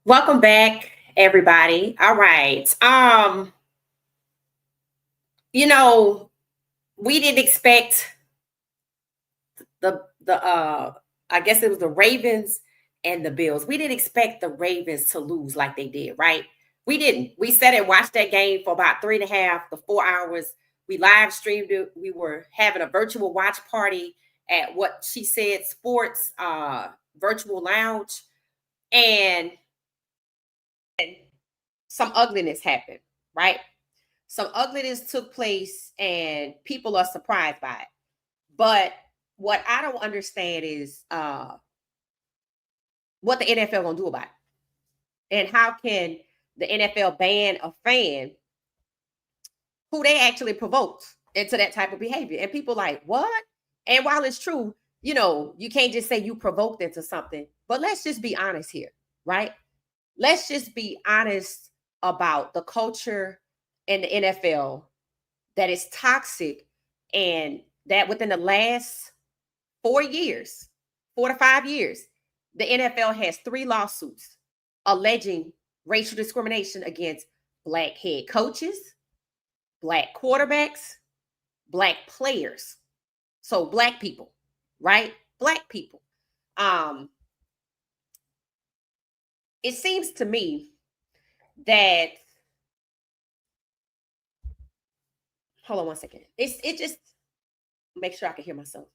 Welcome back, everybody. All right. You know, we didn't expect the I guess it was the Ravens and the Bills. We didn't expect the Ravens to lose like they did, right? We didn't. We sat and watched that game for about 3.5 to 4 hours. We live streamed it. We were having a virtual watch party at what she said sports virtual lounge. And some ugliness happened, right? Some ugliness took place and people are surprised by it. But what I don't understand is what the NFL gonna do about it. And how can the NFL ban a fan who they actually provoked into that type of behavior? And people like, what? And while it's true, you can't just say you provoked into something, but let's just be honest here, right? Let's just be honest about the culture in the NFL that is toxic, and that within the last 4 years, 4 to 5 years, the NFL has 3 lawsuits alleging racial discrimination against Black head coaches, Black quarterbacks, Black players. So Black people, right? Black people. It seems to me that, hold on one second. It just make sure I can hear myself.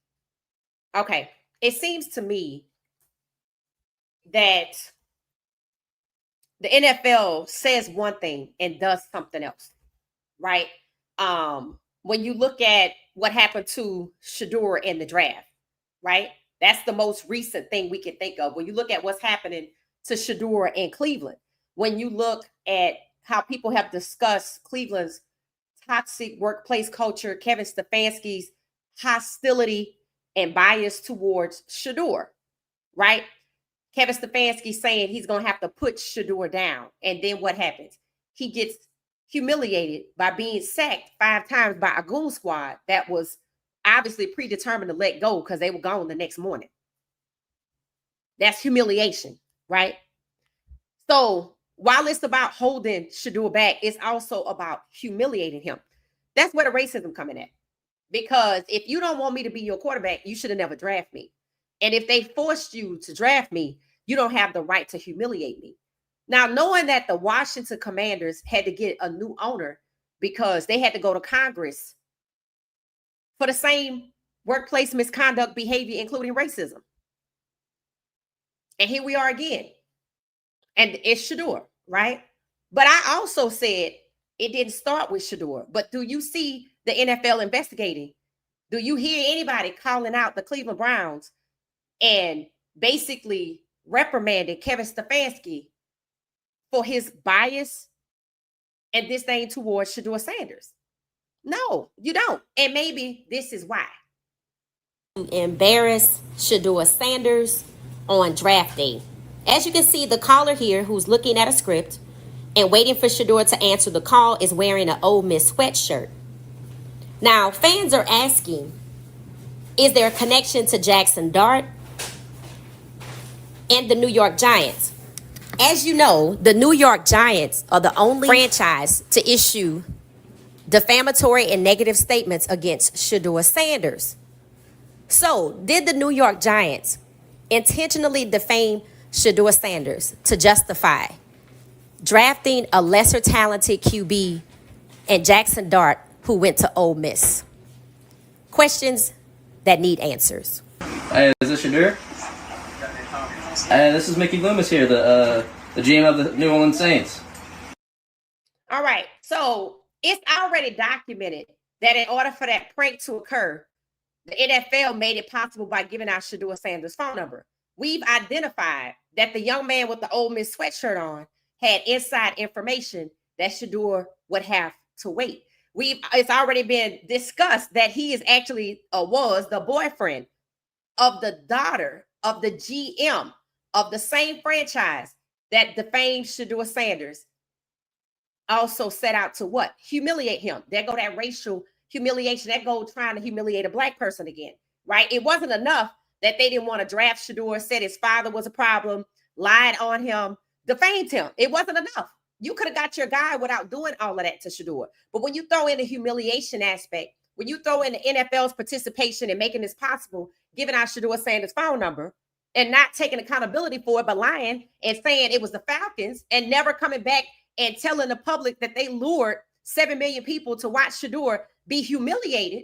Okay. It seems to me that the NFL says one thing and does something else, right? When you look at what happened to Shedeur in the draft, right? That's the most recent thing we can think of. When you look at what's happening to Shedeur in Cleveland, when you look at how people have discussed Cleveland's toxic workplace culture, Kevin Stefanski's hostility and bias towards Shedeur, right? Kevin Stefanski saying he's going to have to put Shedeur down. And then what happens? He gets humiliated by being sacked 5 times by a goon squad that was obviously predetermined to let go because they were gone the next morning. That's humiliation, right? So while it's about holding Shedeur back, it's also about humiliating him. That's where the racism coming at. Because if you don't want me to be your quarterback, you should have never drafted me. And if they forced you to draft me, you don't have the right to humiliate me. Now, knowing that the Washington Commanders had to get a new owner because they had to go to Congress for the same workplace misconduct behavior, including racism. And here we are again. And it's Shedeur, right? But I also said it didn't start with Shedeur. But do you see the NFL investigating? Do you hear anybody calling out the Cleveland Browns and basically reprimanded Kevin Stefanski for his bias and disdain towards Shedeur Sanders? No, you don't. And maybe this is why. Embarrass Shedeur Sanders on draft day. As you can see, the caller here who's looking at a script and waiting for Shedeur to answer the call is wearing an Ole Miss sweatshirt. Now, fans are asking, is there a connection to Jackson Dart and the New York Giants? As you know, the New York Giants are the only franchise to issue defamatory and negative statements against Shedeur Sanders. So, did the New York Giants intentionally defame Shedeur Sanders to justify drafting a lesser talented QB and Jackson Dart, who went to Ole Miss? Questions that need answers. Hey, is this Shedeur? This is Mickey Loomis here, the GM of the New Orleans Saints. All right, so it's already documented that in order for that prank to occur, the NFL made it possible by giving out Shedeur Sanders' phone number. We've identified that the young man with the Ole Miss sweatshirt on had inside information that Shedeur would have to wait. It's already been discussed that he is actually was the boyfriend of the daughter of the GM of the same franchise that defamed Shedeur Sanders. Also set out to what? Humiliate him. There go that racial humiliation. That go trying to humiliate a Black person again, right? It wasn't enough that they didn't want to draft Shedeur, said his father was a problem, lied on him, defamed him. It wasn't enough. You could have got your guy without doing all of that to Shedeur. But when you throw in the humiliation aspect, when you throw in the NFL's participation in making this possible, giving out Shedeur Sanders' phone number and not taking accountability for it, but lying and saying it was the Falcons and never coming back and telling the public that they lured 7 million people to watch Shedeur be humiliated,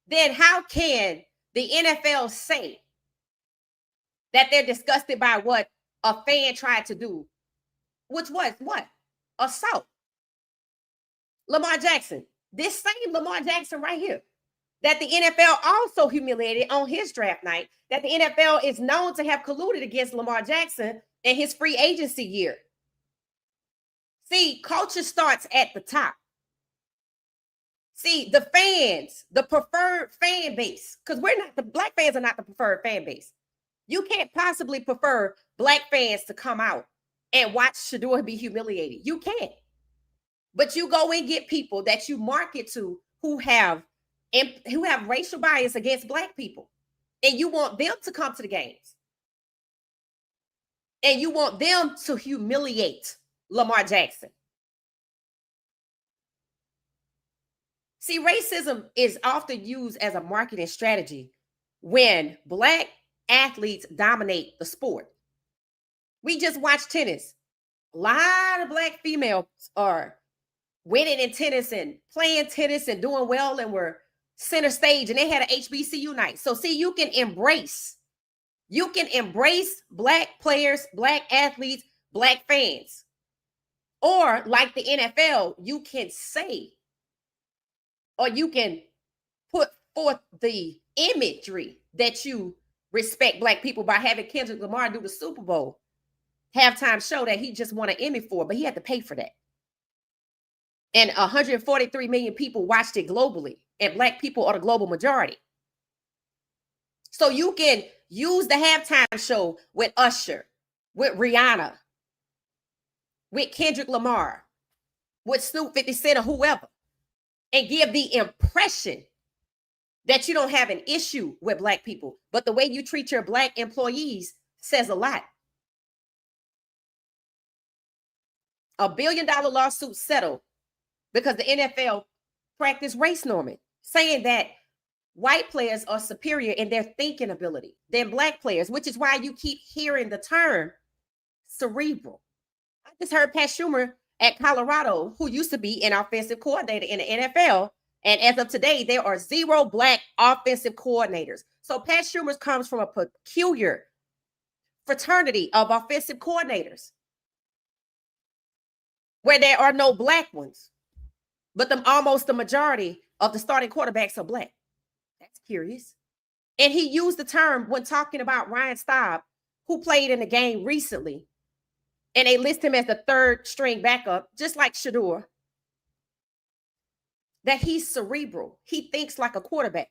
then how can the NFL say that they're disgusted by what a fan tried to do, which was what? Assault. Lamar Jackson, this same Lamar Jackson right here, that the NFL also humiliated on his draft night, that the NFL is known to have colluded against Lamar Jackson in his free agency year. See, culture starts at the top. See, the fans, the preferred fan base, because the black fans are not the preferred fan base. You can't possibly prefer black fans to come out and watch Shedeur be humiliated. You can't. But you go and get people that you market to who have racial bias against black people. And you want them to come to the games. And you want them to humiliate Lamar Jackson. See, racism is often used as a marketing strategy when black athletes dominate the sport. We just watched tennis. A lot of black females are winning in tennis and playing tennis and doing well and were center stage, and they had an HBCU night. So see, you can embrace black players, black athletes, black fans. Or like the NFL, you can say, or you can put forth the imagery that you respect black people by having Kendrick Lamar do the Super Bowl halftime show that he just won an Emmy for, but he had to pay for that. And 143 million people watched it globally, and black people are the global majority. So you can use the halftime show with Usher, with Rihanna, with Kendrick Lamar, with Snoop 50 Cent or whoever, and give the impression that you don't have an issue with black people. But the way you treat your black employees says a lot. $1 billion lawsuit settled because the NFL practiced race norming, saying that white players are superior in their thinking ability than black players, which is why you keep hearing the term cerebral. I just heard Pat Schumer at Colorado, who used to be an offensive coordinator in the NFL, and as of today, there are 0 black offensive coordinators. So Pat Schumer comes from a peculiar fraternity of offensive coordinators where there are no black ones, but almost the majority of the starting quarterbacks are black. That's curious. And he used the term when talking about Ryan Staub, who played in the game recently, and they list him as the 3rd string backup, just like Shedeur, that he's cerebral. He thinks like a quarterback.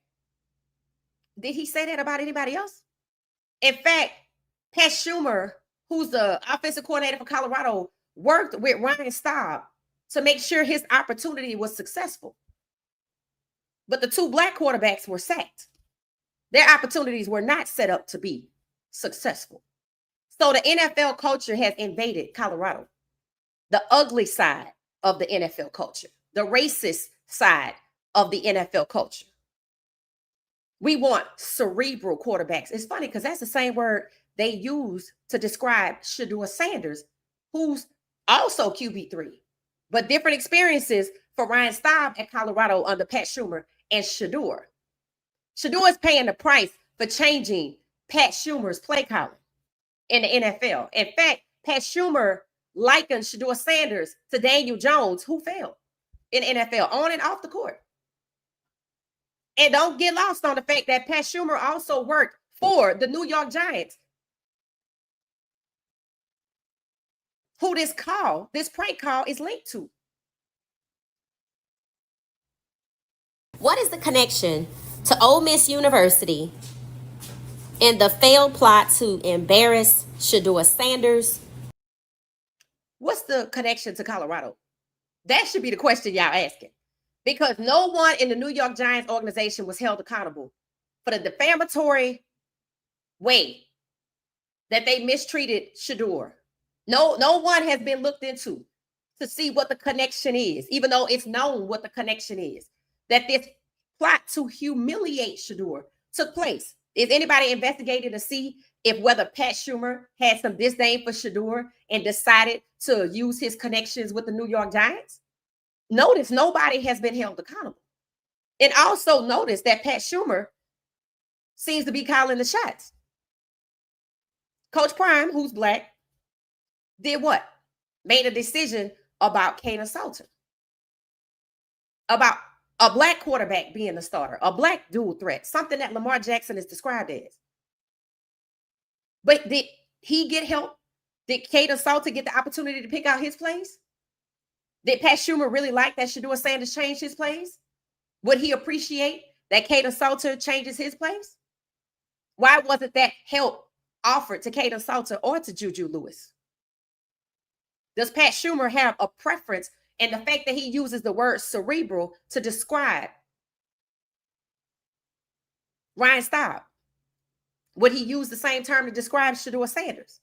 Did he say that about anybody else? In fact, Pat Schumer, who's the offensive coordinator for Colorado, worked with Ryan Staub to make sure his opportunity was successful. But the 2 black quarterbacks were sacked. Their opportunities were not set up to be successful. So the NFL culture has invaded Colorado. The ugly side of the NFL culture, the racist side of the NFL culture. We want cerebral quarterbacks. It's funny because that's the same word they use to describe Shedeur Sanders, who's also QB3, but different experiences for Ryan Staub at Colorado under Pat Schumer and Shedeur. Shedeur is paying the price for changing Pat Schumer's play calling in the NFL. In fact, Pat Schumer likened Shedeur Sanders to Daniel Jones, who failed in the NFL on and off the court. And don't get lost on the fact that Pat Schumer also worked for the New York Giants, who this prank call is linked to. What is the connection to Ole Miss University and the failed plot to embarrass Shedeur Sanders? What's the connection to Colorado? That should be the question y'all asking. Because no one in the New York Giants organization was held accountable for the defamatory way that they mistreated Shedeur No one has been looked into to see what the connection is, even though it's known what the connection is. That this plot to humiliate Shedeur took place. Is anybody investigating to see if whether Pat Schumer had some disdain for Shedeur and decided to use his connections with the New York Giants? Notice nobody has been held accountable. And also notice that Pat Schumer seems to be calling the shots. Coach Prime, who's black, did what? Made a decision about Kaden Salter, about a black quarterback being the starter, a black dual threat, something that Lamar Jackson is described as. But did he get help? Did Kaden Salter get the opportunity to pick out his plays? Did Pat Schumer really like that Shedeur Sanders changed his plays? Would he appreciate that Kaden Salter changes his plays? Why wasn't that help offered to Kaden Salter or to Juju Lewis? Does Pat Schumer have a preference in the fact that he uses the word cerebral to describe Ryan Staub? Would he use the same term to describe Shedeur Sanders?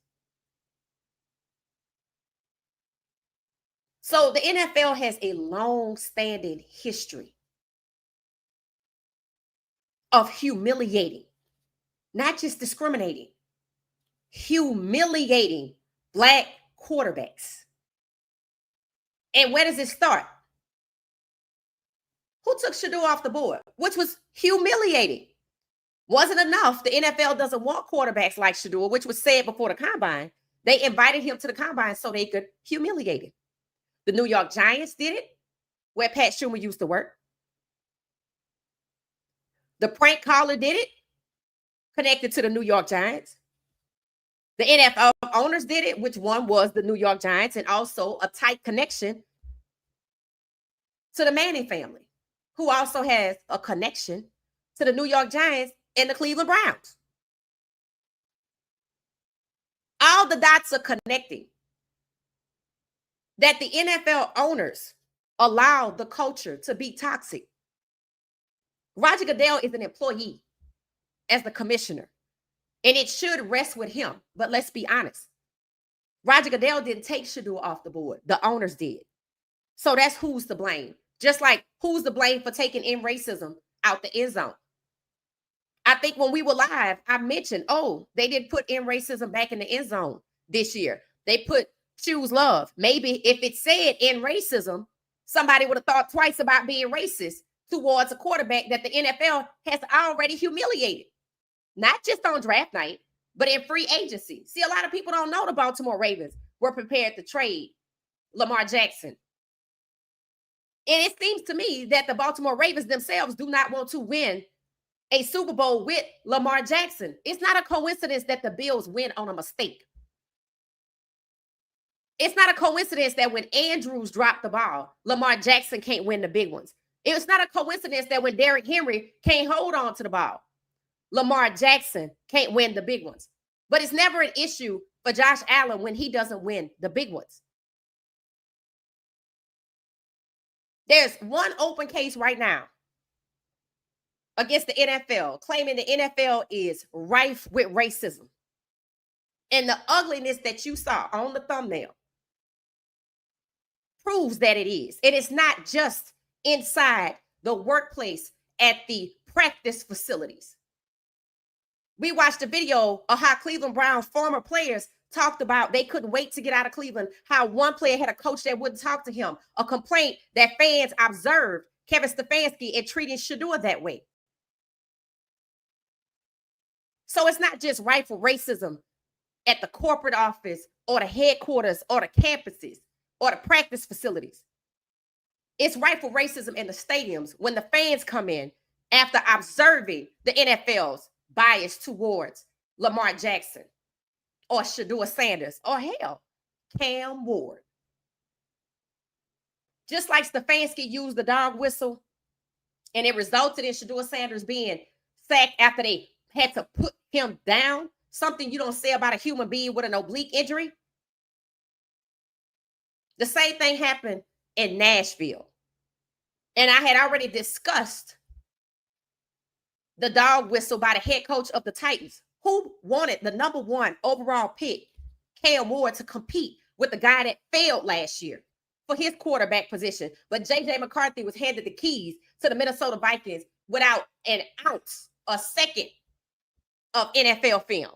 So the NFL has a long-standing history of humiliating, not just discriminating, humiliating black quarterbacks. And where does it start? Who took Shedeur off the board? Which was humiliating. Wasn't enough. The NFL doesn't want quarterbacks like Shedeur, which was said before the combine. They invited him to the combine so they could humiliate him. The New York Giants did it, where Pat Schumer used to work. The prank caller did it, connected to the New York Giants. The NFL owners did it, which one was the New York Giants, and also a tight connection to the Manning family, who also has a connection to the New York Giants and the Cleveland Browns. All the dots are connecting. That the NFL owners allow the culture to be toxic. Roger Goodell is an employee as the commissioner, and it should rest with him. But let's be honest. Roger Goodell didn't take Shedeur off the board. The owners did. So that's who's to blame. Just like who's to blame for taking in racism out the end zone. I think when we were live, I mentioned, they didn't put in racism back in the end zone this year. They put choose love. Maybe if it said in racism, somebody would have thought twice about being racist towards a quarterback that the NFL has already humiliated. Not just on draft night, but in free agency. See, a lot of people don't know the Baltimore Ravens were prepared to trade Lamar Jackson. And it seems to me that the Baltimore Ravens themselves do not want to win a Super Bowl with Lamar Jackson. It's not a coincidence that the Bills win on a mistake. It's not a coincidence that when Andrews dropped the ball, Lamar Jackson can't win the big ones. It's not a coincidence that when Derrick Henry can't hold on to the ball, Lamar Jackson can't win the big ones. But it's never an issue for Josh Allen when he doesn't win the big ones. There's one open case right now against the NFL, claiming the NFL is rife with racism. And the ugliness that you saw on the thumbnail proves that it is. It is not just inside the workplace at the practice facilities. We watched a video of how Cleveland Browns former players talked about they couldn't wait to get out of Cleveland, how one player had a coach that wouldn't talk to him, a complaint that fans observed Kevin Stefanski and treating Shedeur that way. So it's not just rightful racism at the corporate office or the headquarters or the campuses or the practice facilities. It's rightful racism in the stadiums when the fans come in after observing the NFL's bias towards Lamar Jackson or Shedeur Sanders or hell, Cam Ward. Just like Stefanski used the dog whistle and it resulted in Shedeur Sanders being sacked after they had to put him down, something you don't say about a human being with an oblique injury. The same thing happened in Nashville. And I had already discussed the dog whistle by the head coach of the Titans, who wanted the number 1 overall pick, Kale Moore to compete with the guy that failed last year for his quarterback position. But J.J. McCarthy was handed the keys to the Minnesota Vikings without an ounce, a second of NFL film.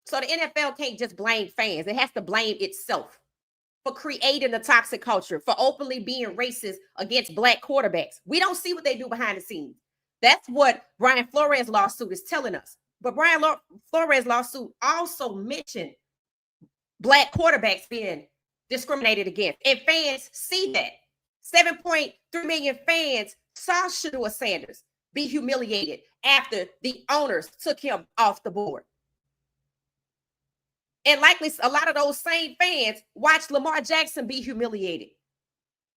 So the NFL can't just blame fans. It has to blame itself for creating the toxic culture, for openly being racist against black quarterbacks. We don't see what they do behind the scenes. That's what Brian Flores' lawsuit is telling us. But Brian Flores' lawsuit also mentioned black quarterbacks being discriminated against. And fans see that. 7.3 million fans saw Shedeur Sanders be humiliated after the owners took him off the board. And likely a lot of those same fans watched Lamar Jackson be humiliated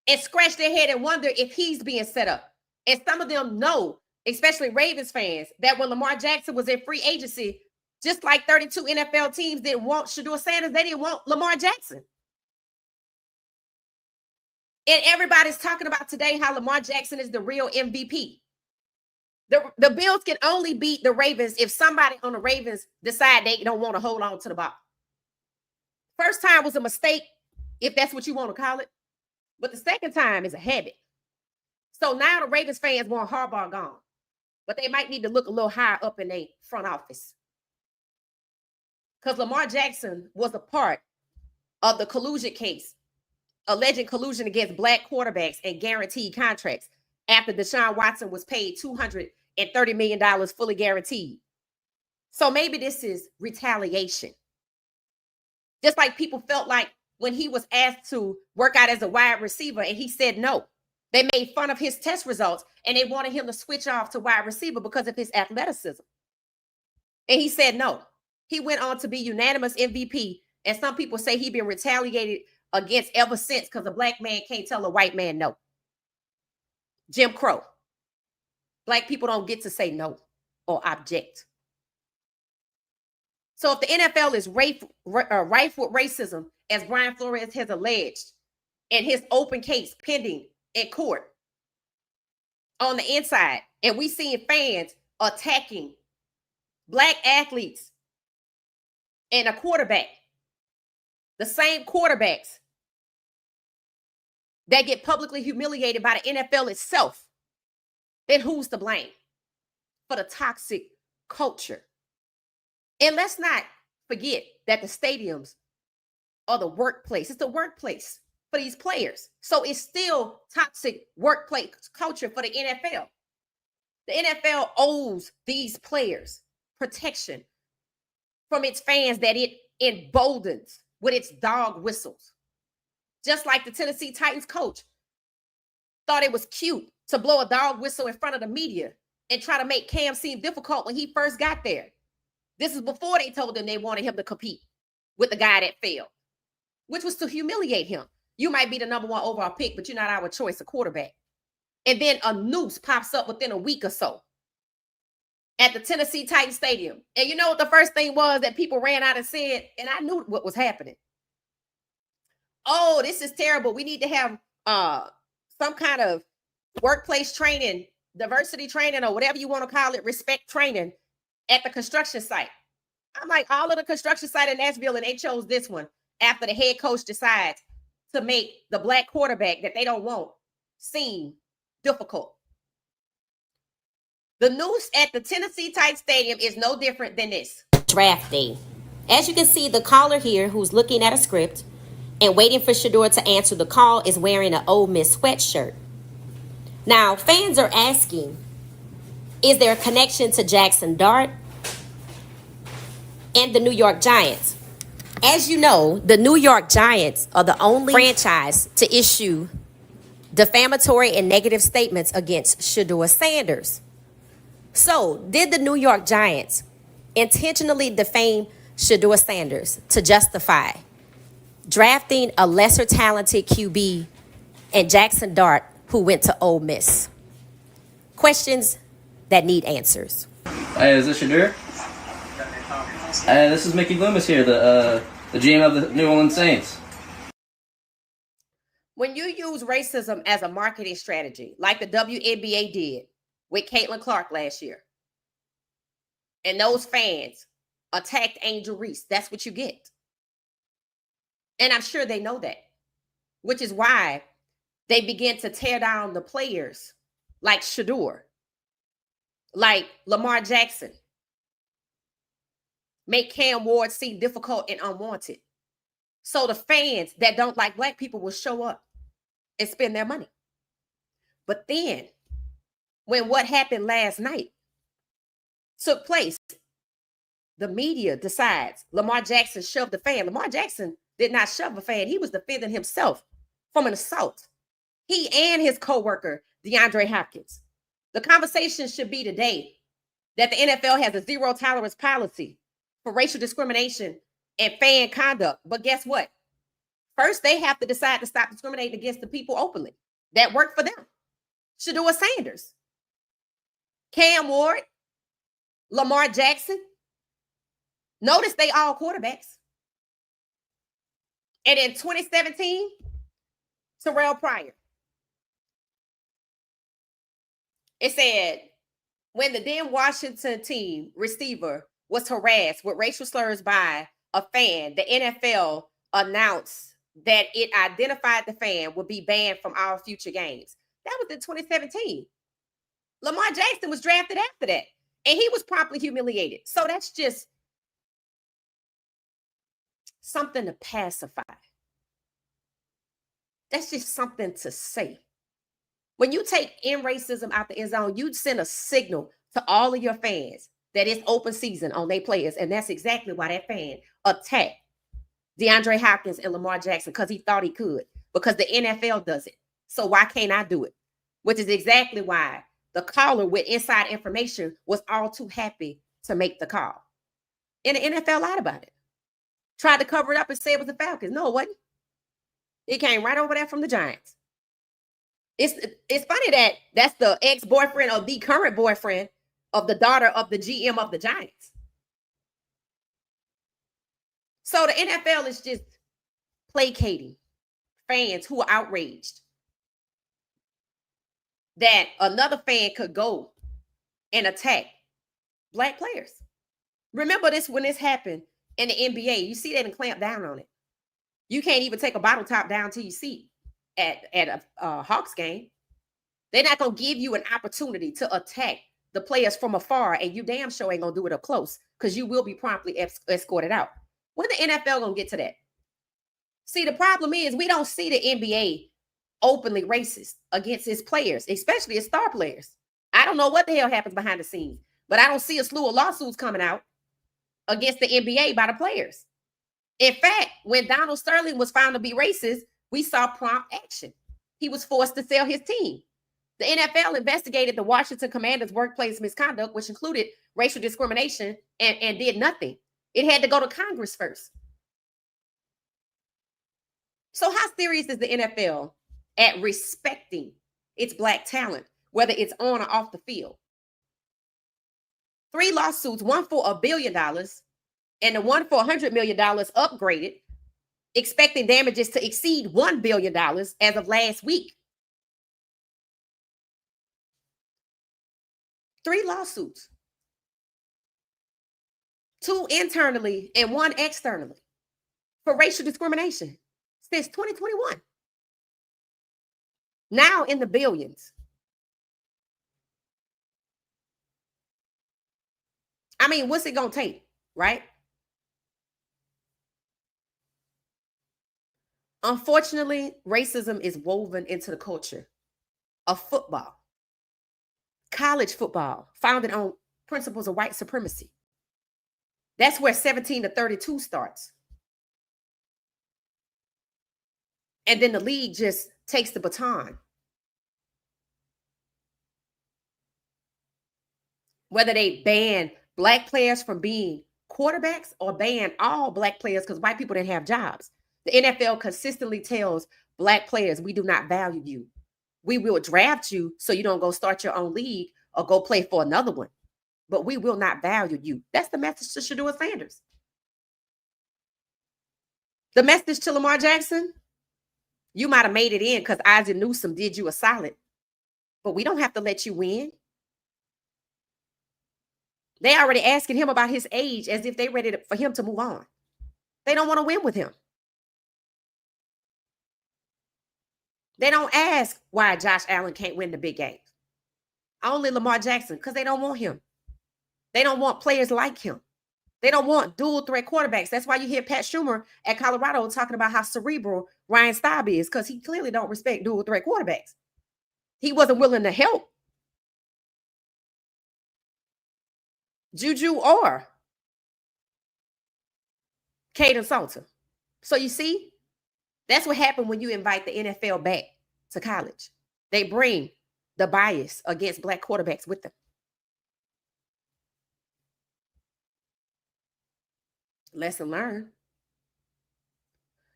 and scratch their head and wonder if he's being set up. And some of them know, especially Ravens fans, that when Lamar Jackson was in free agency, just like 32 NFL teams didn't want Shedeur Sanders, they didn't want Lamar Jackson. And everybody's talking about today how Lamar Jackson is the real MVP. The Bills can only beat the Ravens if somebody on the Ravens decide they don't want to hold on to the ball. First time was a mistake, if that's what you want to call it. But the second time is a habit. So now the Ravens fans want Harbaugh gone. But they might need to look a little higher up in their front office. Because Lamar Jackson was a part of the collusion case, alleged collusion against black quarterbacks and guaranteed contracts after Deshaun Watson was paid $230 million fully guaranteed. So maybe this is retaliation. Just like people felt like when he was asked to work out as a wide receiver and he said no. They made fun of his test results and they wanted him to switch off to wide receiver because of his athleticism. And he said no. He went on to be unanimous MVP. And some people say he's been retaliated against ever since because a black man can't tell a white man no. Jim Crow. Black people don't get to say no or object. So if the NFL is rife with racism, as Brian Flores has alleged, and his open case pending in court on the inside, and we seeing fans attacking black athletes and a quarterback, the same quarterbacks that get publicly humiliated by the NFL itself, then who's to blame for the toxic culture? And let's not forget that the stadiums are the workplace. It's the workplace for these players. So it's still toxic workplace culture for the NFL. The NFL owes these players protection from its fans that it emboldens with its dog whistles. Just like the Tennessee Titans coach thought it was cute to blow a dog whistle in front of the media and try to make Cam seem difficult when he first got there. This is before they told him they wanted him to compete with the guy that failed, which was to humiliate him. You might be the number one overall pick, but you're not our choice of quarterback. And then a noose pops up within a week or so at the Tennessee Titans Stadium. And you know what the first thing was that people ran out and said, and I knew what was happening. Oh, this is terrible. We need to have some kind of workplace training, diversity training, or whatever you want to call it, respect training at the construction site. I'm like, all of the construction site in Nashville, and they chose this one after the head coach decides to make the black quarterback that they don't want seem difficult. The noose at the Tennessee Titans Stadium is no different than this. Draft day. As you can see, the caller here who's looking at a script and waiting for Shedeur to answer the call is wearing an Ole Miss sweatshirt. Now, fans are asking, is there a connection to Jackson Dart and the New York Giants? As you know, the New York Giants are the only franchise to issue defamatory and negative statements against Shedeur Sanders. So, did the New York Giants intentionally defame Shedeur Sanders to justify drafting a lesser talented QB and Jackson Dart, who went to Ole Miss? Questions that need answers. Hey, is this Shedeur? This is Mickey Loomis here, the GM of the New Orleans Saints. When you use racism as a marketing strategy, like the WNBA did with Caitlin Clark last year, and those fans attacked Angel Reese. That's what you get. And I'm sure they know that, which is why they begin to tear down the players like Shedeur, like Lamar Jackson, make Cam Ward seem difficult and unwanted. So the fans that don't like black people will show up and spend their money. But then, when what happened last night took place, the media decides Lamar Jackson shoved the fan. Lamar Jackson did not shove a fan. He was defending himself from an assault. He and his co-worker, DeAndre Hopkins. The conversation should be today that the NFL has a zero tolerance policy for racial discrimination and fan conduct. But guess what? First, they have to decide to stop discriminating against the people openly that work for them. Shedeur Sanders, Cam Ward, Lamar Jackson. Notice they all quarterbacks. And in 2017, Terrell Pryor. It said, when the then Washington team receiver was harassed with racial slurs by a fan, the NFL announced that it identified the fan would be banned from all future games. That was in 2017. Lamar Jackson was drafted after that, and he was promptly humiliated. So that's just something to pacify. That's just something to say. When you take in racism out the end zone, you send a signal to all of your fans that it's open season on their players. And that's exactly why that fan attacked DeAndre Hopkins and Lamar Jackson, because he thought he could, because the NFL does it. So why can't I do it? Which is exactly why the caller with inside information was all too happy to make the call. And the NFL lied about it. Tried to cover it up and say it was the Falcons. No, it wasn't. It came right over there from the Giants. It's funny that that's the ex-boyfriend of the current boyfriend of the daughter of the GM of the Giants. So the NFL is just placating fans who are outraged that another fan could go and attack black players. Remember this when this happened in the NBA. You see they didn't clamp down on it. You can't even take a bottle top down to your seat at a Hawks game. They're not going to give you an opportunity to attack the players from afar, and you damn sure ain't going to do it up close, because you will be promptly escorted out. When the NFL going to get to that? See, the problem is we don't see the NBA openly racist against its players, especially its star players. I don't know what the hell happens behind the scenes, but I don't see a slew of lawsuits coming out against the NBA by the players. In fact, when Donald Sterling was found to be racist, we saw prompt action. He was forced to sell his team. The NFL investigated the Washington Commanders' workplace misconduct, which included racial discrimination, and did nothing. It had to go to Congress first. So how serious is the NFL at respecting its black talent, whether it's on or off the field? 3 lawsuits, one for $1 billion and the one for $100 million upgraded, expecting damages to exceed $1 billion as of last week. 3 lawsuits. 2 internally and 1 externally for racial discrimination since 2021. Now in the billions. I mean, what's it going to take, right? Unfortunately, racism is woven into the culture of football, college football, founded on principles of white supremacy. That's where 17-32 starts. And then the league just takes the baton. Whether they ban black players from being quarterbacks or ban all black players because white people didn't have jobs. The NFL consistently tells black players, we do not value you. We will draft you so you don't go start your own league or go play for another one. But we will not value you. That's the message to Shedeur Sanders. The message to Lamar Jackson, you might have made it in because Isaac Newsom did you a solid. But we don't have to let you win. They already asking him about his age as if they ready for him to move on. They don't want to win with him. They don't ask why Josh Allen can't win the big games. Only Lamar Jackson, because they don't want him. They don't want players like him. They don't want dual threat quarterbacks. That's why you hear Pat Schumer at Colorado talking about how cerebral Ryan Staub is, because he clearly don't respect dual threat quarterbacks. He wasn't willing to help Juju or Caden Salter. So you see, that's what happened when you invite the NFL back to college. They bring the bias against black quarterbacks with them. Lesson learned.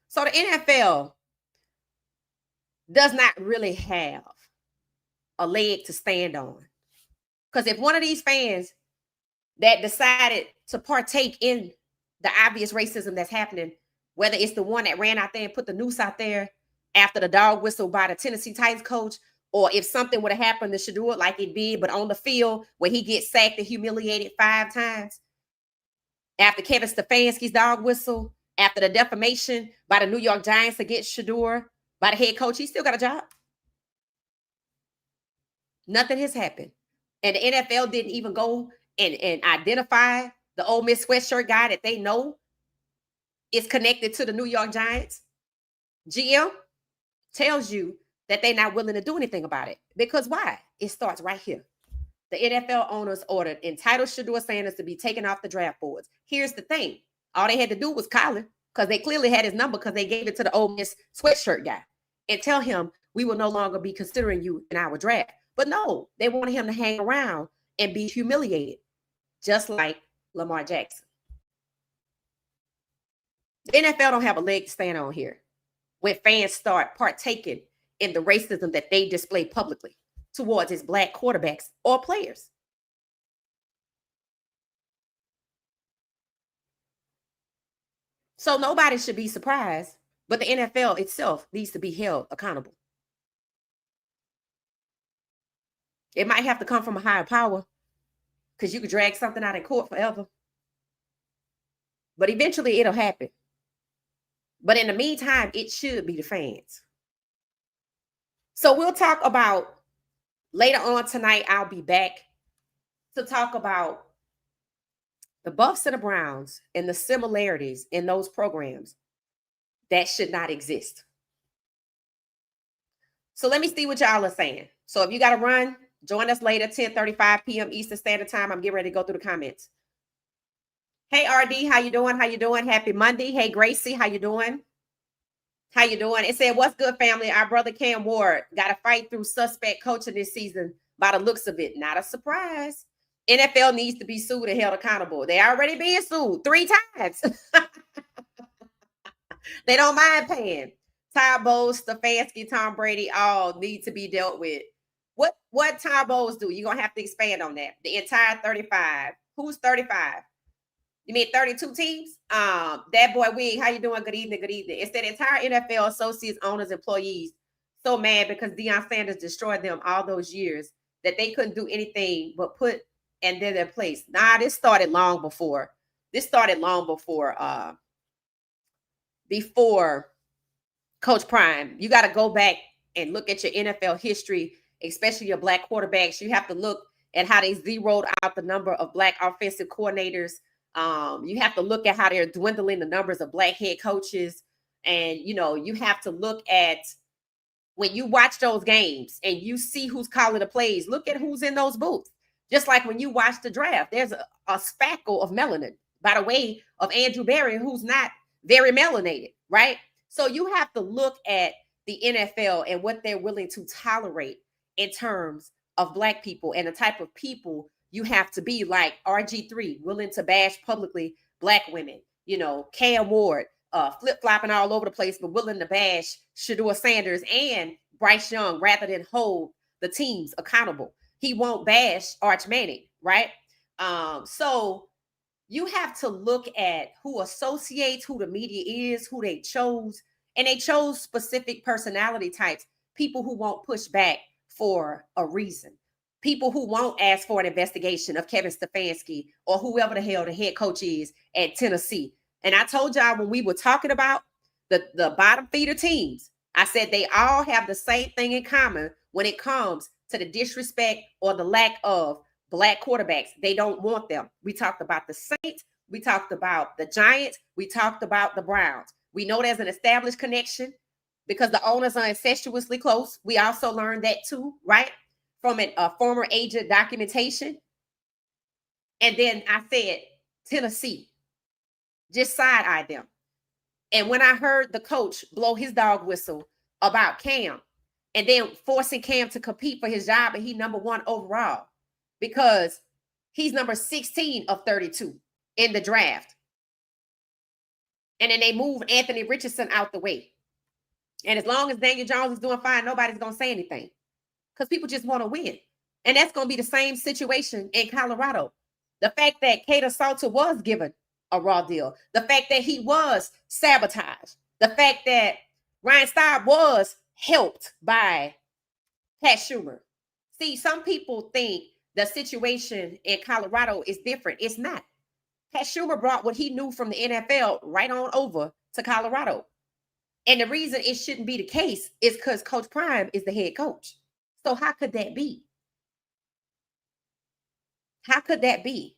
So the NFL does not really have a leg to stand on. Because if one of these fans that decided to partake in the obvious racism that's happening, whether it's the one that ran out there and put the noose out there after the dog whistle by the Tennessee Titans coach, or if something would have happened to Shedeur like it did, but on the field where he gets sacked and humiliated 5 times, after Kevin Stefanski's dog whistle, after the defamation by the New York Giants against Shedeur by the head coach, he still got a job. Nothing has happened. And the NFL didn't even go and identify the Ole Miss sweatshirt guy that they know is connected to the New York Giants. GM tells you that they're not willing to do anything about it. Because why? It starts right here. The NFL owners ordered entitled Shedeur Sanders to be taken off the draft boards. Here's the thing. All they had to do was call him, because they clearly had his number, because they gave it to the Ole Miss sweatshirt guy, and tell him we will no longer be considering you in our draft. But no, they wanted him to hang around and be humiliated, just like Lamar Jackson. The NFL don't have a leg to stand on here when fans start partaking in the racism that they display publicly towards its black quarterbacks or players. So nobody should be surprised, but the NFL itself needs to be held accountable. It might have to come from a higher power, because you could drag something out in court forever. But eventually it'll happen. But in the meantime, it should be the fans. So we'll talk about later on tonight. I'll be back to talk about the Buffs and the Browns and the similarities in those programs that should not exist. So let me see what y'all are saying. So if you got to run, join us later, 10:35 p.m. Eastern Standard Time. I'm getting ready to go through the comments. Hey, RD, how you doing? How you doing? Happy Monday. Hey, Gracie, how you doing? How you doing? It said, what's good, family? Our brother Cam Ward got to fight through suspect coaching this season by the looks of it. Not a surprise. NFL needs to be sued and held accountable. They already being sued 3 times. They don't mind paying. Todd Bowles, Stefanski, Tom Brady all need to be dealt with. What Todd Bowles do? You're going to have to expand on that. The entire 35. Who's 35? You mean 32 teams? That boy Wig, how you doing? Good evening, good evening. It's that entire NFL associates, owners, employees so mad because Deion Sanders destroyed them all those years that they couldn't do anything but put in their place. Nah, this started long before. Before Coach Prime. You got to go back and look at your NFL history, especially your black quarterbacks. You have to look at how they zeroed out the number of black offensive coordinators. You have to look at how they're dwindling the numbers of black head coaches. And, you have to look at when you watch those games and you see who's calling the plays, look at who's in those booths. Just like when you watch the draft, there's a spackle of melanin by the way of Andrew Berry, who's not very melanated, right? So you have to look at the NFL and what they're willing to tolerate in terms of black people and the type of people you have to be, like RG3, willing to bash publicly black women, Cam Ward, flip-flopping all over the place, but willing to bash Shedeur Sanders and Bryce Young rather than hold the teams accountable. He won't bash Arch Manning, right? So you have to look at who associates, who the media is, who they chose, and they chose specific personality types, people who won't push back for a reason. people who won't ask for an investigation of Kevin Stefanski or whoever the hell the head coach is at Tennessee. And I told y'all when we were talking about the bottom feeder teams, I said they all have the same thing in common when it comes to the disrespect or the lack of black quarterbacks. They don't want them. We talked about the Saints. We talked about the Giants. We talked about the Browns. We know there's an established connection because the owners are incestuously close. We also learned that too, right? From a former agent documentation. And then I said, Tennessee, just side-eyed them. And when I heard the coach blow his dog whistle about Cam and then forcing Cam to compete for his job and he #1 overall because he's number 16 of 32 in the draft. And then they move Anthony Richardson out the way. And as long as Daniel Jones is doing fine, nobody's going to say anything because people just want to win. And that's going to be the same situation in Colorado. The fact that Kato Salter was given a raw deal, the fact that he was sabotaged, the fact that Ryan Staub was helped by Pat Schumer. See, some people think the situation in Colorado is different. It's not. Pat Schumer brought what he knew from the NFL right on over to Colorado. And the reason it shouldn't be the case is because Coach Prime is the head coach. So how could that be? How could that be?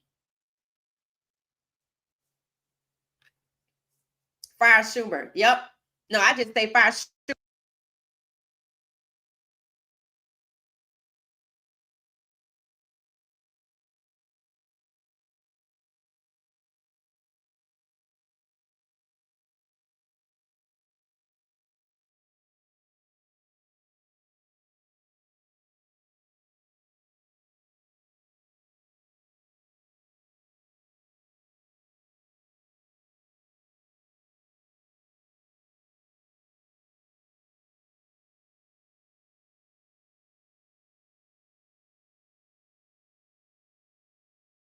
Fire Schumer. Yep. No, I just say fire Schumer.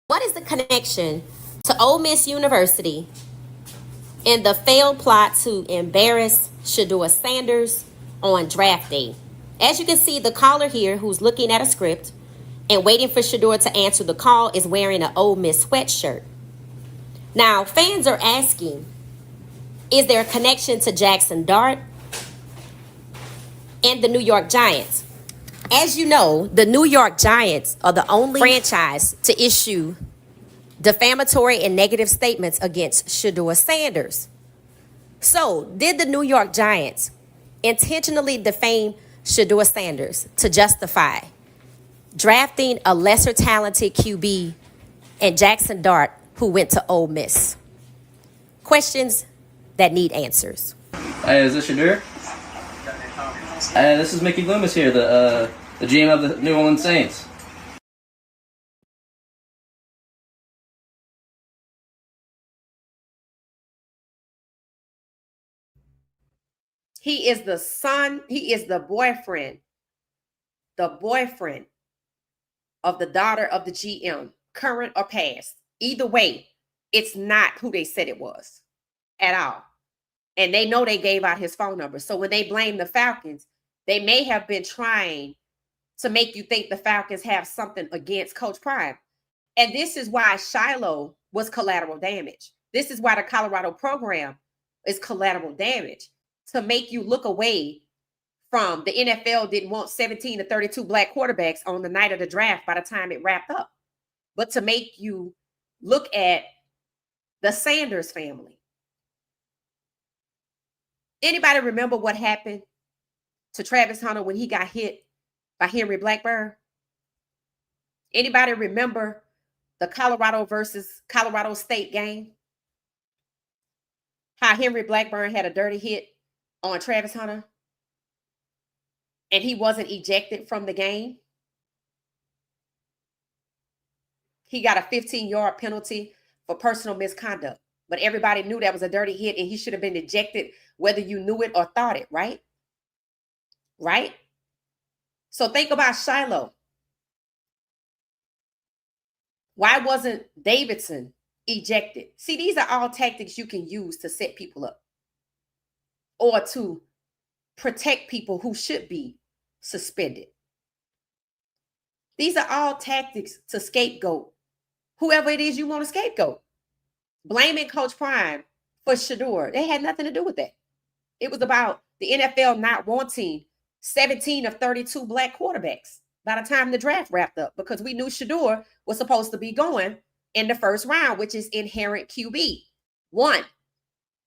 What is the connection to Ole Miss University and the failed plot to embarrass Shedeur Sanders on draft day? As you can see, the caller here who's looking at a script and waiting for Shedeur to answer the call is wearing an Ole Miss sweatshirt. Now, fans are asking, is there a connection to Jackson Dart and the New York Giants? As you know, the New York Giants are the only franchise to issue defamatory and negative statements against Shedeur Sanders. So, did the New York Giants intentionally defame Shedeur Sanders to justify drafting a lesser talented QB and Jackson Dart who went to Ole Miss? Questions that need answers. Hey, is this Shedeur? This is Mickey Loomis here, the GM of the New Orleans Saints. He is the son, he is the boyfriend of the daughter of the GM, current or past. Either way, it's not who they said it was at all. And they know they gave out his phone number. So when they blame the Falcons, they may have been trying to make you think the Falcons have something against Coach Prime. And this is why Shiloh was collateral damage. This is why the Colorado program is collateral damage, to make you look away from the NFL didn't want 17 to 32 black quarterbacks on the night of the draft by the time it wrapped up, but to make you look at the Sanders family. Anybody remember what happened to Travis Hunter when he got hit by Henry Blackburn? Anybody remember the Colorado versus Colorado State game? How Henry Blackburn had a dirty hit on Travis Hunter and he wasn't ejected from the game? He got a 15-yard penalty for personal misconduct, but everybody knew that was a dirty hit and he should have been ejected whether you knew it or thought it, right? Right? So think about Shiloh. Why wasn't Davidson ejected? See, these are all tactics you can use to set people up or to protect people who should be suspended. These are all tactics to scapegoat whoever it is you want to scapegoat. Blaming Coach Prime for Shedeur, they had nothing to do with that. It was about the NFL not wanting 17 of 32 black quarterbacks by the time the draft wrapped up, because we knew Shedeur was supposed to be going in the first round, which is inherent QB 1.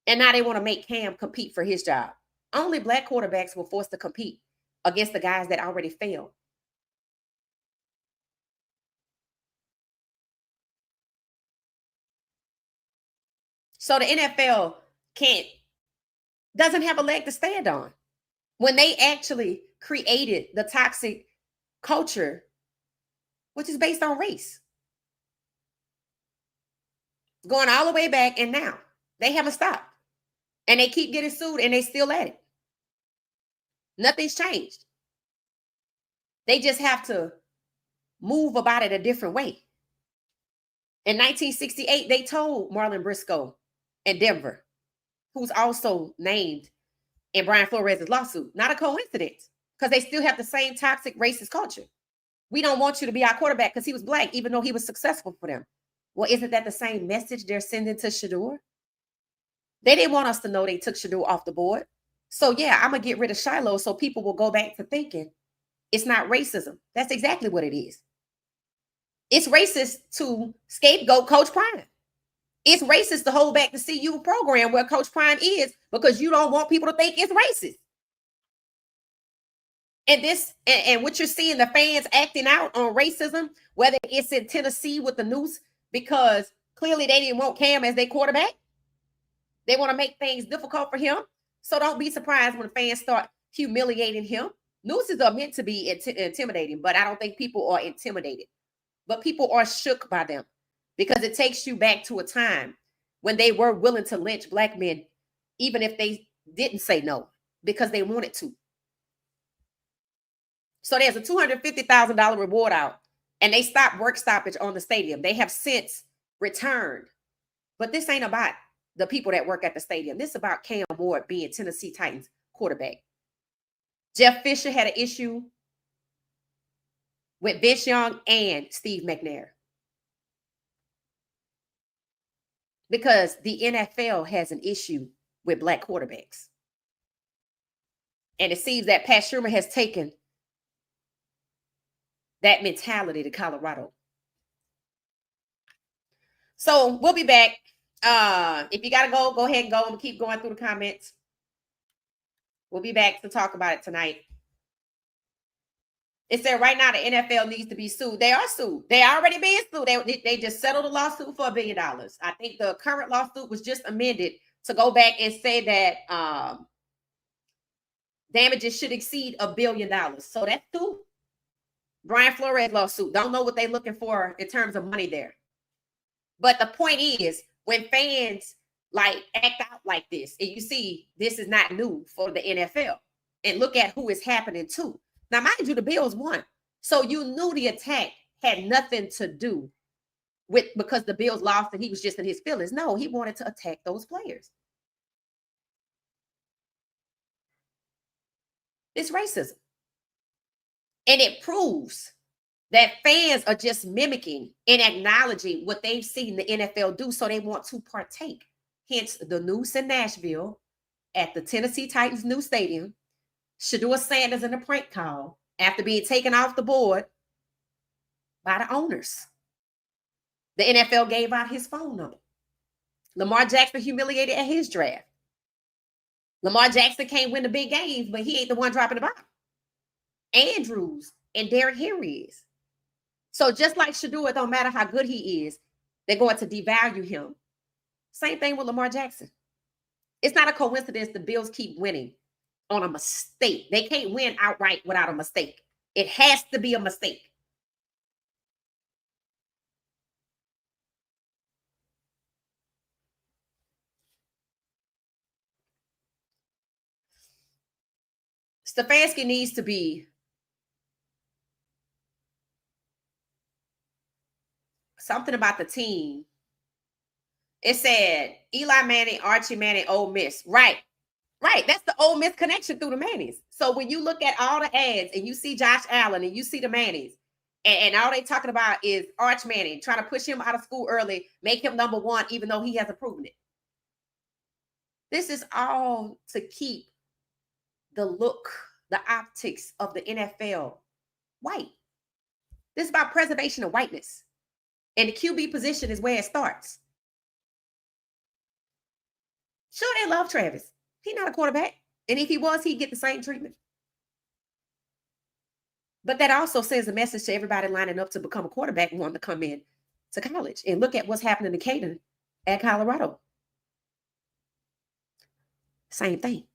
And now they want to make Cam compete for his job. Only black quarterbacks were forced to compete against the guys that already failed. So the NFL doesn't have a leg to stand on when they actually created the toxic culture, which is based on race. Going all the way back, and now they haven't stopped. And they keep getting sued, and they still at it. Nothing's changed. They just have to move about it a different way. In 1968, they told Marlon Briscoe in Denver, who's also named in Brian Flores' lawsuit, not a coincidence, because they still have the same toxic racist culture. We don't want you to be our quarterback because he was black, even though he was successful for them. Well, isn't that the same message they're sending to Shedeur? They didn't want us to know they took Shedeur off the board. So yeah, I'm going to get rid of Shiloh so people will go back to thinking it's not racism. That's exactly what it is. It's racist to scapegoat Coach Prime. It's racist to hold back the CU program where Coach Prime is because you don't want people to think it's racist. And what you're seeing, the fans acting out on racism, whether it's in Tennessee with the noose, because clearly they didn't want Cam as their quarterback. They want to make things difficult for him. So don't be surprised when fans start humiliating him. Nooses are meant to be intimidating, but I don't think people are intimidated. But people are shook by them because it takes you back to a time when they were willing to lynch black men, even if they didn't say no, because they wanted to. So there's a $250,000 reward out, and they stopped work stoppage on the stadium. They have since returned. But this ain't about the people that work at the stadium. This is about Cam Ward being Tennessee Titans quarterback. Jeff Fisher had an issue with Vince Young and Steve McNair, because the NFL has an issue with black quarterbacks. And it seems that Pat Shermer has taken that mentality to Colorado. So we'll be back. If you got to go ahead and go. I'm going to keep going through the comments. We'll be back to talk about it tonight. It said right now the NFL needs to be sued. They are sued. They already being sued. They just settled a lawsuit for $1 billion. I think the current lawsuit was just amended to go back and say that damages should exceed $1 billion. So that's two. Brian Flores lawsuit. Don't know what they're looking for in terms of money there. But the point is, when fans like act out like this, and you see this is not new for the NFL, and look at who it's happening to. Now, mind you, the Bills won. So you knew the attack had nothing to do with because the Bills lost and he was just in his feelings. No, he wanted to attack those players. It's racism. And it proves that fans are just mimicking and acknowledging what they've seen the NFL do, so they want to partake. Hence, the noose in Nashville at the Tennessee Titans' new stadium, Shedeur Sanders in a prank call after being taken off the board by the owners. The NFL gave out his phone number. Lamar Jackson humiliated at his draft. Lamar Jackson can't win the big games, but he ain't the one dropping the ball. Andrews and Derrick Henry is. So just like Shedeur, it don't matter how good he is, they're going to devalue him. Same thing with Lamar Jackson. It's not a coincidence the Bills keep winning on a mistake. They can't win outright without a mistake. It has to be a mistake. Stefanski needs to be something about the team. It said Eli Manning, Archie Manning, Ole Miss. Right. That's the Ole Miss connection through the Mannings. So when you look at all the ads and you see Josh Allen and you see the Mannings, And all they talking about is Arch Manning, trying to push him out of school early, make him number one, even though he hasn't proven it. This is all to keep the look, the optics of the NFL white. This is about preservation of whiteness. And the QB position is where it starts. Sure, they love Travis. He's not a quarterback. And if he was, he'd get the same treatment. But that also sends a message to everybody lining up to become a quarterback and wanting to come in to college. And look at what's happening to Caden at Colorado. Same thing.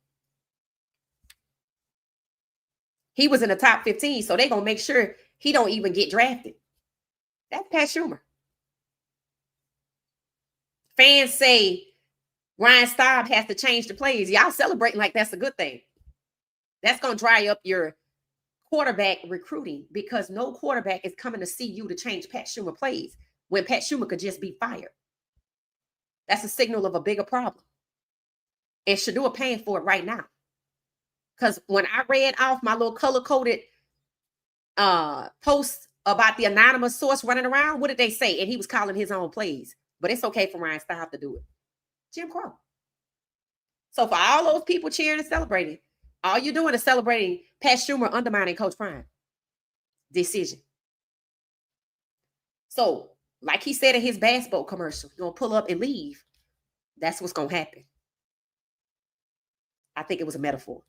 He was in the top 15, so they're going to make sure he don't even get drafted. That's Pat Schumer. Fans say Ryan Staub has to change the plays. Y'all celebrating like that's a good thing. That's going to dry up your quarterback recruiting because no quarterback is coming to see you to change Pat Schumer plays when Pat Schumer could just be fired. That's a signal of a bigger problem. And Shedeur paying for it right now. Because when I read off my little color-coded post about the anonymous source running around, what did they say? And he was calling his own plays. But it's okay for Ryan Staub to do it. Jim Crow. So for all those people cheering and celebrating, all you're doing is celebrating Pat Schumer undermining Coach Prime decision. So, like he said in his bass boat commercial, you're going to pull up and leave. That's what's going to happen. I think it was a metaphor.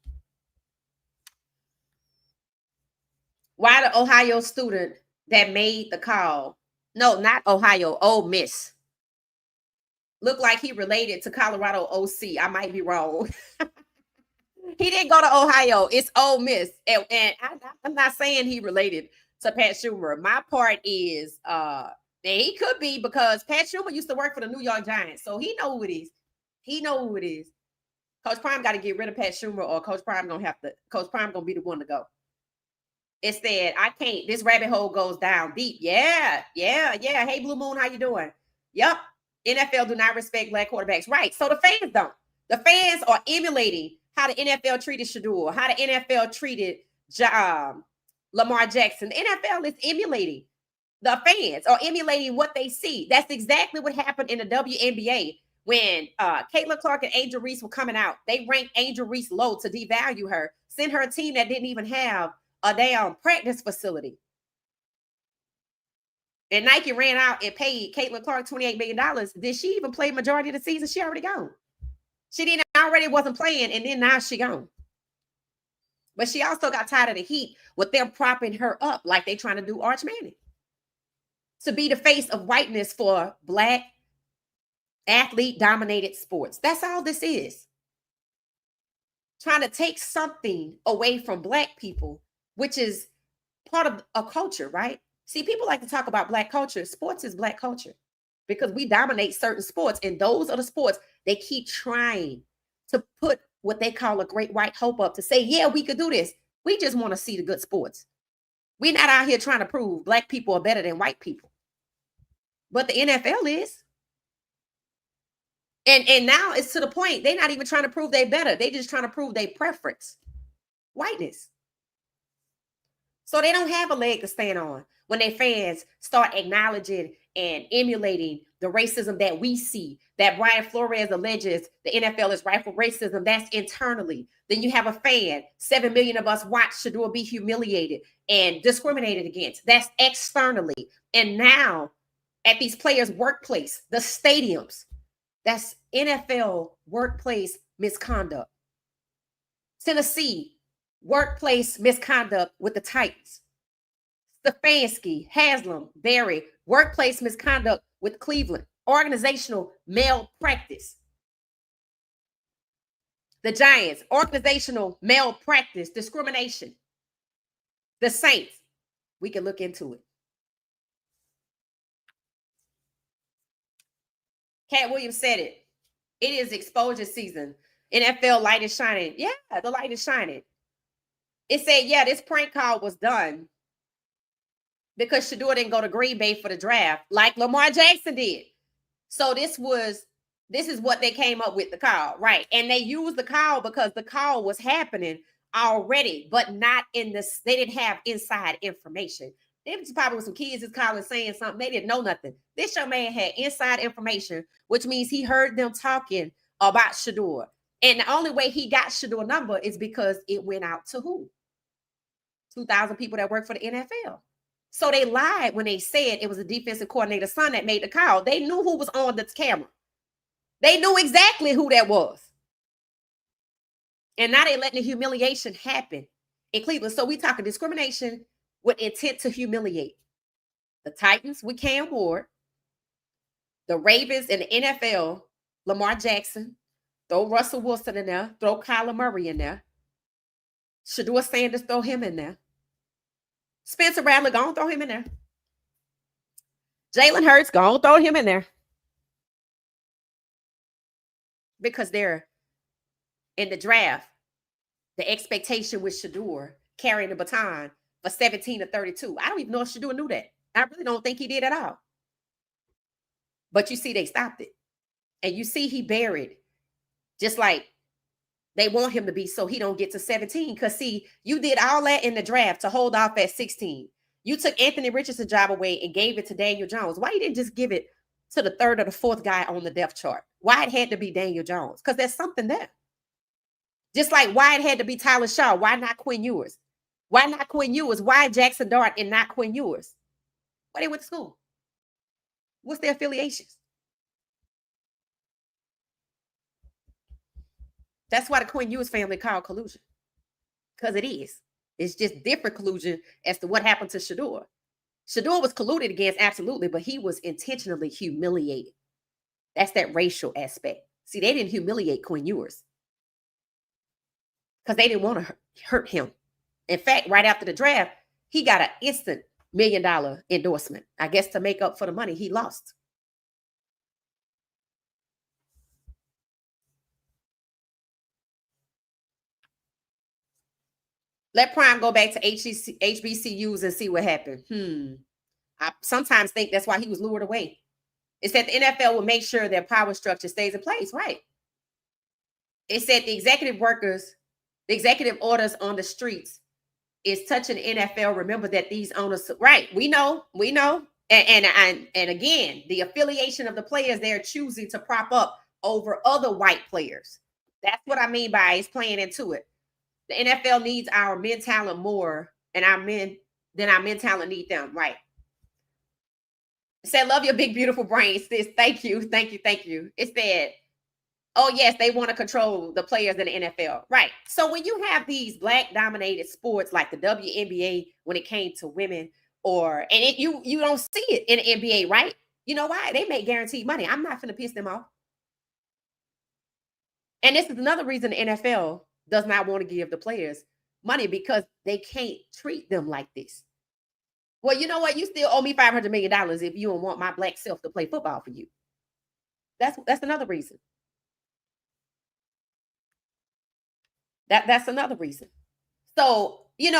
Why the Ohio student that made the call, no, not Ohio, Ole Miss, looked like he related to Colorado OC. I might be wrong. He didn't go to Ohio. It's Ole Miss. And I'm not saying he related to Pat Schumer. My part is that he could be because Pat Schumer used to work for the New York Giants. So he know who it is. He know who it is. Coach Prime got to get rid of Pat Schumer or Coach Prime gonna be the one to go. It said, I can't, this rabbit hole goes down deep. Yeah. Hey, Blue Moon, how you doing? Yep. NFL do not respect black quarterbacks. Right. So the fans don't. The fans are emulating how the NFL treated Shedeur, how the NFL treated Lamar Jackson. The NFL is emulating the fans or emulating what they see. That's exactly what happened in the WNBA when Caitlin Clark and Angel Reese were coming out. They ranked Angel Reese low to devalue her, send her a team that didn't even have a damn practice facility. And Nike ran out and paid Caitlin Clark $28 million. Did she even play majority of the season? She already gone. She didn't already wasn't playing, and then now she gone. But she also got tired of the heat with them propping her up like they trying to do Arch Manning. To be the face of whiteness for black athlete-dominated sports. That's all this is. Trying to take something away from black people, which is part of a culture, right? See, people like to talk about black culture. Sports is black culture because we dominate certain sports, and those are the sports they keep trying to put what they call a great white hope up to say, yeah, we could do this. We just want to see the good sports. We're not out here trying to prove black people are better than white people. But the NFL is. And now it's to the point they're not even trying to prove they're better. They're just trying to prove their preference. Whiteness. So they don't have a leg to stand on when their fans start acknowledging and emulating the racism that we see, that Brian Flores alleges the NFL is rife with racism. That's internally. Then you have a fan, 7 million of us watch Shedeur be humiliated and discriminated against. That's externally. And now at these players' workplace, the stadiums, that's NFL workplace misconduct. Tennessee, workplace misconduct with the Titans. Stefanski, Haslam, Barry, workplace misconduct with Cleveland. Organizational malpractice. The Giants, organizational malpractice, discrimination. The Saints, we can look into it. Cat Williams said it. It is exposure season. NFL light is shining. Yeah, the light is shining. It said, yeah, this prank call was done because Shedeur didn't go to Green Bay for the draft like Lamar Jackson did. So this is what they came up with the call, right? And they used the call because the call was happening already, but not in this. They didn't have inside information. It was probably with some kids just calling saying something. They didn't know nothing. This young man had inside information, which means he heard them talking about Shedeur. And the only way he got Shedeur number is because it went out to who? 2,000 people that work for the NFL. So they lied when they said it was a defensive coordinator's son that made the call. They knew who was on the camera. They knew exactly who that was. And now they're letting the humiliation happen in Cleveland. So we talking discrimination with intent to humiliate. The Titans with Cam Ward, the Ravens and the NFL, Lamar Jackson, throw Russell Wilson in there, throw Kyler Murray in there. Shedeur Sanders, throw him in there. Spencer Rattler, go on, throw him in there. Jalen Hurts, go on, throw him in there. Because they're in the draft, the expectation with Shedeur carrying the baton for 17 to 32. I don't even know if Shedeur knew that. I really don't think he did at all. But you see, they stopped it. And you see he buried, just like they want him to be so he don't get to 17. Because see, you did all that in the draft to hold off at 16. You took Anthony Richardson's job away and gave it to Daniel Jones. Why you didn't just give it to the third or the fourth guy on the depth chart? Why it had to be Daniel Jones? Because there's something there. Just like why it had to be Tyler Shaw. Why not Quinn Ewers? Why not Quinn Ewers? Why Jackson Dart and not Quinn Ewers? Where they went to school? What's their affiliations? That's why the Quinn Ewers family called collusion. Because it is. It's just different collusion as to what happened to Shedeur. Shedeur was colluded against, absolutely, but he was intentionally humiliated. That's that racial aspect. See, they didn't humiliate Quinn Ewers because they didn't want to hurt him. In fact, right after the draft, he got an instant $1 million endorsement, I guess, to make up for the money he lost. Let Prime go back to HBCUs and see what happened. I sometimes think that's why he was lured away. It said the NFL will make sure their power structure stays in place, right? It said the executive orders on the streets is touching the NFL. Remember that these owners, right? We know. And again, the affiliation of the players they're choosing to prop up over other white players. That's what I mean by it's playing into it. The NFL needs our men talent more, and our men talent need them, right? It said, love your big, beautiful brain, sis. Thank you. It said, oh, yes, they want to control the players in the NFL. Right. So when you have these black-dominated sports like the WNBA when it came to women, you don't see it in the NBA, right? You know why? They make guaranteed money. I'm not going to piss them off. And this is another reason the NFL does not want to give the players money because they can't treat them like this. Well, you know what? You still owe me $500 million if you don't want my black self to play football for you. That's another reason. That's another reason. So, did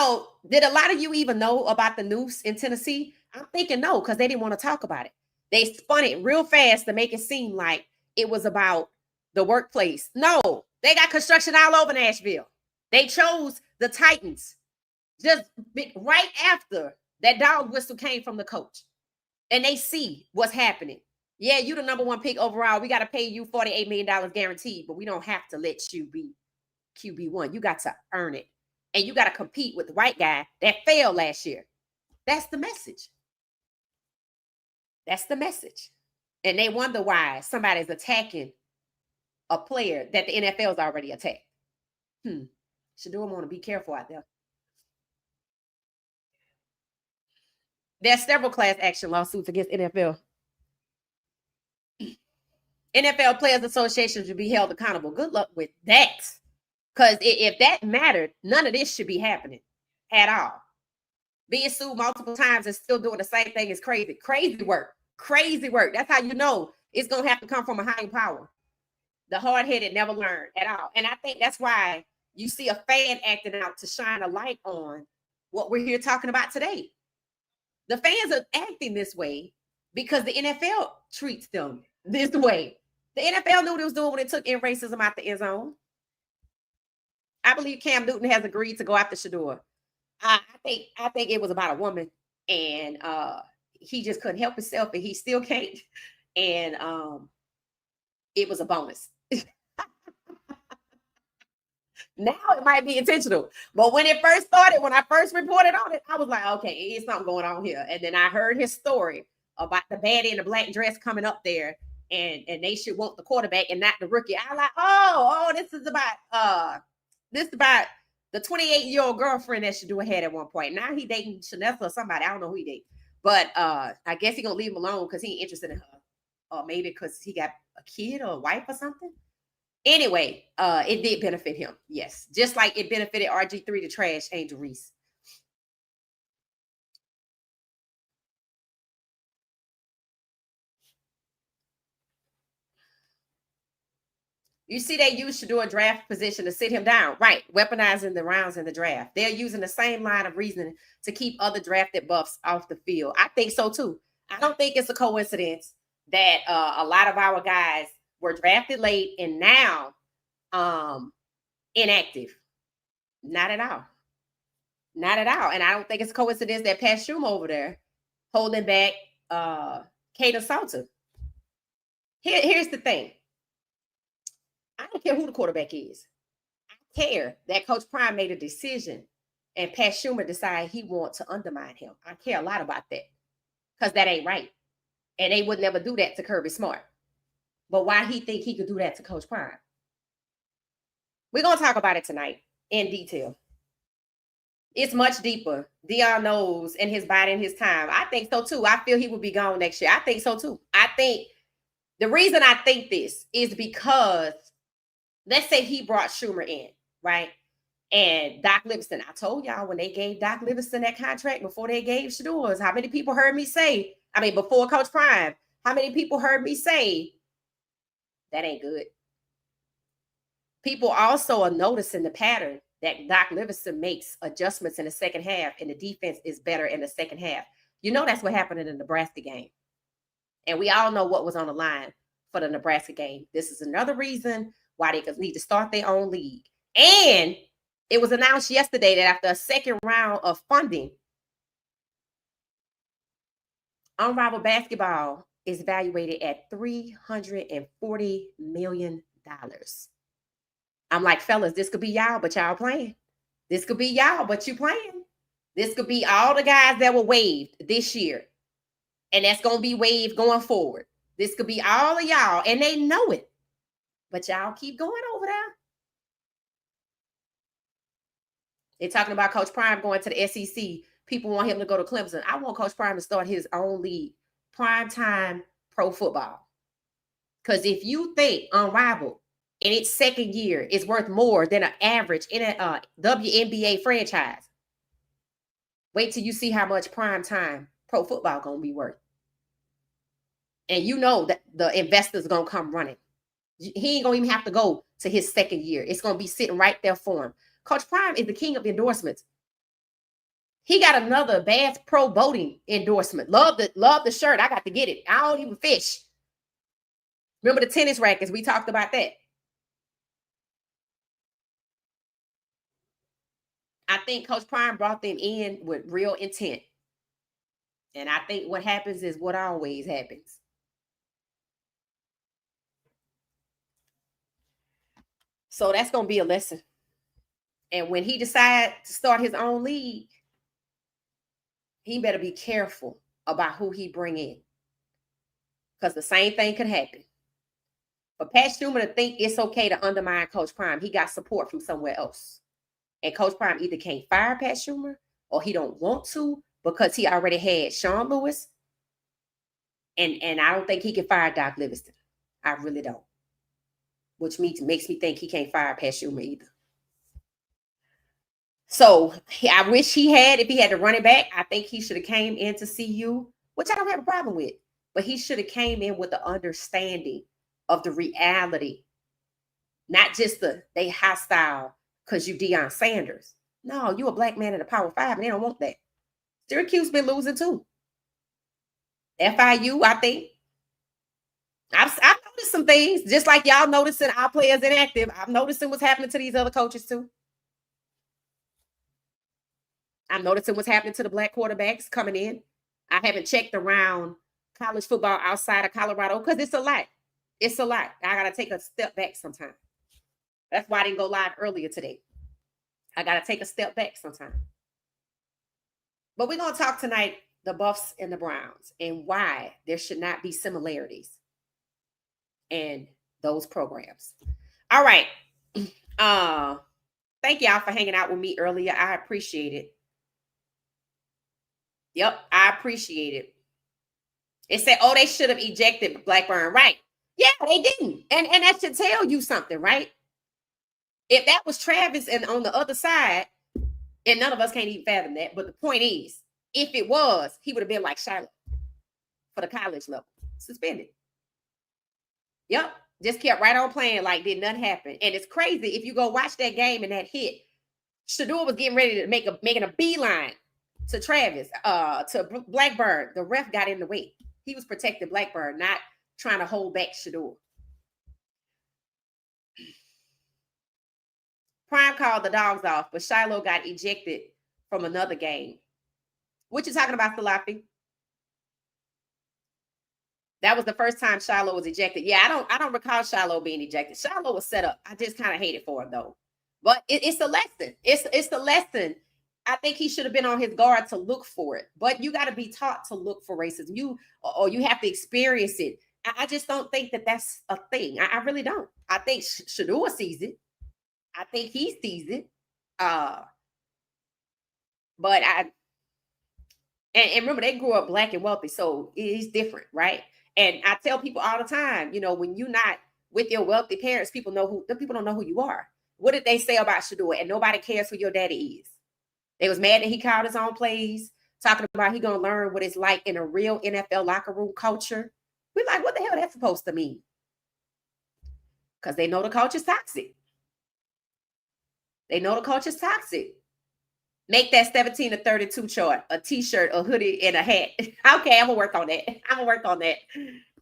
a lot of you even know about the noose in Tennessee? I'm thinking no, because they didn't want to talk about it. They spun it real fast to make it seem like it was about the workplace. No, they got construction all over Nashville. They chose the Titans just right after that dog whistle came from the coach. And they see what's happening. Yeah, you the number one pick overall. We got to pay you $48 million guaranteed, but we don't have to let you be QB1. You got to earn it. And you got to compete with the white guy that failed last year. That's the message. That's the message. And they wonder why somebody's attacking a player that the NFL's already attacked. Shedeur want to be careful out there. There's several class action lawsuits against NFL. NFL Players Association should be held accountable. Good luck with that. Because if that mattered, none of this should be happening at all. Being sued multiple times and still doing the same thing is crazy. Crazy work. That's how you know it's going to have to come from a higher power. The hard-headed never learn at all. And I think that's why you see a fan acting out to shine a light on what we're here talking about today. The fans are acting this way because the NFL treats them this way. The NFL knew what it was doing when it took in racism out the end zone. I believe Cam Newton has agreed to go after Shedeur. I think it was about a woman. and he just couldn't help himself, and he still can't. And it was a bonus. Now it might be intentional, but when it first started, when I first reported on it, I was like, okay, it's something going on here. And then I heard his story about the baddie in the black dress coming up there, and they should want the quarterback and not the rookie. I like, oh, this is about the 28-year-old girlfriend that Shedeur had at one point. Now he dating Chanessa or somebody. I don't know who he date, but I guess he gonna leave him alone because he ain't interested in her, or maybe because he got a kid or a wife or something. Anyway, it did benefit him. Yes. Just like it benefited RG3 to trash Angel Reese. You see, they used to do a draft position to sit him down. Right. Weaponizing the rounds in the draft. They're using the same line of reasoning to keep other drafted buffs off the field. I think so too. I don't think it's a coincidence that a lot of our guys were drafted late and now inactive. Not at all. Not at all. And I don't think it's a coincidence that Pat Schumer over there holding back Kaden Salter. Here's the thing. I don't care who the quarterback is. I care that Coach Prime made a decision and Pat Schumer decided he wants to undermine him. I care a lot about that because that ain't right. And they would never do that to Kirby Smart. But why he think he could do that to Coach Prime? We're going to talk about it tonight in detail. It's much deeper. Dion knows in his body and his time. I think so too. I feel he will be gone next year. I think so too. I think the reason I think this is because let's say he brought Schumer in, right? And Doc Livingston, I told y'all when they gave Doc Livingston that contract before they gave Shedeur's, how many people heard me say, before Coach Prime, how many people heard me say, that ain't good. People also are noticing the pattern that Doc Livingston makes adjustments in the second half and the defense is better in the second half. You know that's what happened in the Nebraska game. And we all know what was on the line for the Nebraska game. This is another reason why they need to start their own league. And it was announced yesterday that after a second round of funding, Unrivaled Basketball is evaluated at $340 million. I'm like, fellas, this could be y'all, but y'all playing. This could be y'all, but you playing. This could be all the guys that were waived this year. And that's going to be waived going forward. This could be all of y'all, and they know it. But y'all keep going over there. They're talking about Coach Prime going to the SEC. People want him to go to Clemson. I want Coach Prime to start his own league, primetime pro football. Because if you think Unrivaled in its second year is worth more than an average in a WNBA franchise, wait till you see how much primetime pro football going to be worth. And you know that the investors going to come running. He ain't going to even have to go to his second year. It's going to be sitting right there for him. Coach Prime is the king of endorsements. He got another Bass Pro Boating endorsement. Love the shirt. I got to get it. I don't even fish. Remember the tennis rackets? We talked about that. I think Coach Prime brought them in with real intent. And I think what happens is what always happens. So that's going to be a lesson. And when he decides to start his own league, he better be careful about who he bring in. Because the same thing could happen. For Pat Schumer to think it's okay to undermine Coach Prime, he got support from somewhere else. And Coach Prime either can't fire Pat Schumer or he don't want to because he already had Sean Lewis. And I don't think he can fire Doc Livingston. I really don't. Which makes me think he can't fire Pat Schumer either. So I wish if he had to run it back, I think he should have came in to CU, which I don't have a problem with. But he should have came in with the understanding of the reality. Not just they hostile because you Deion Sanders. No, you a black man in the Power 5 and they don't want that. Syracuse been losing too. FIU, I think. I've noticed some things, just like y'all noticing our players inactive. I'm noticing what's happening to these other coaches too. I'm noticing what's happening to the black quarterbacks coming in. I haven't checked around college football outside of Colorado because it's a lot. It's a lot. I got to take a step back sometime. That's why I didn't go live earlier today. I got to take a step back sometime. But we're going to talk tonight, the Buffs and the Browns, and why there should not be similarities in those programs. All right. Thank y'all for hanging out with me earlier. I appreciate it. Yep, I appreciate it. It said, oh, they should have ejected Blackburn. Right. Yeah, they didn't. And that should tell you something, right? If that was Travis and on the other side, and none of us can't even fathom that, but the point is, if it was, he would have been like Charlotte for the college level, suspended. Yep, just kept right on playing like did nothing happen. And it's crazy if you go watch that game and that hit. Shedeur was getting ready to making a beeline to Travis, to Blackburn. The ref got in the way. He was protecting Blackburn, not trying to hold back Shedeur. Prime called the dogs off, but Shiloh got ejected from another game. What you talking about, Salafi? That was the first time Shiloh was ejected. Yeah, I don't recall Shiloh being ejected. Shiloh was set up. I just kind of hate it for him though. But it's a lesson. It's the lesson. I think he should have been on his guard to look for it. But you got to be taught to look for racism. You have to experience it. I just don't think that that's a thing. I really don't. I think Shedeur sees it. I think he sees it. But and remember, they grew up black and wealthy, so it's different, right? And I tell people all the time, you know, when you're not with your wealthy parents, people don't know who you are. What did they say about Shedeur? And nobody cares who your daddy is. They was mad that he called his own plays, talking about he gonna learn what it's like in a real NFL locker room culture. We're like, what the hell that's supposed to mean? Because they know the culture's toxic. They know the culture's toxic. Make that 17 to 32 chart, a t-shirt, a hoodie, and a hat. Okay, I'm gonna work on that.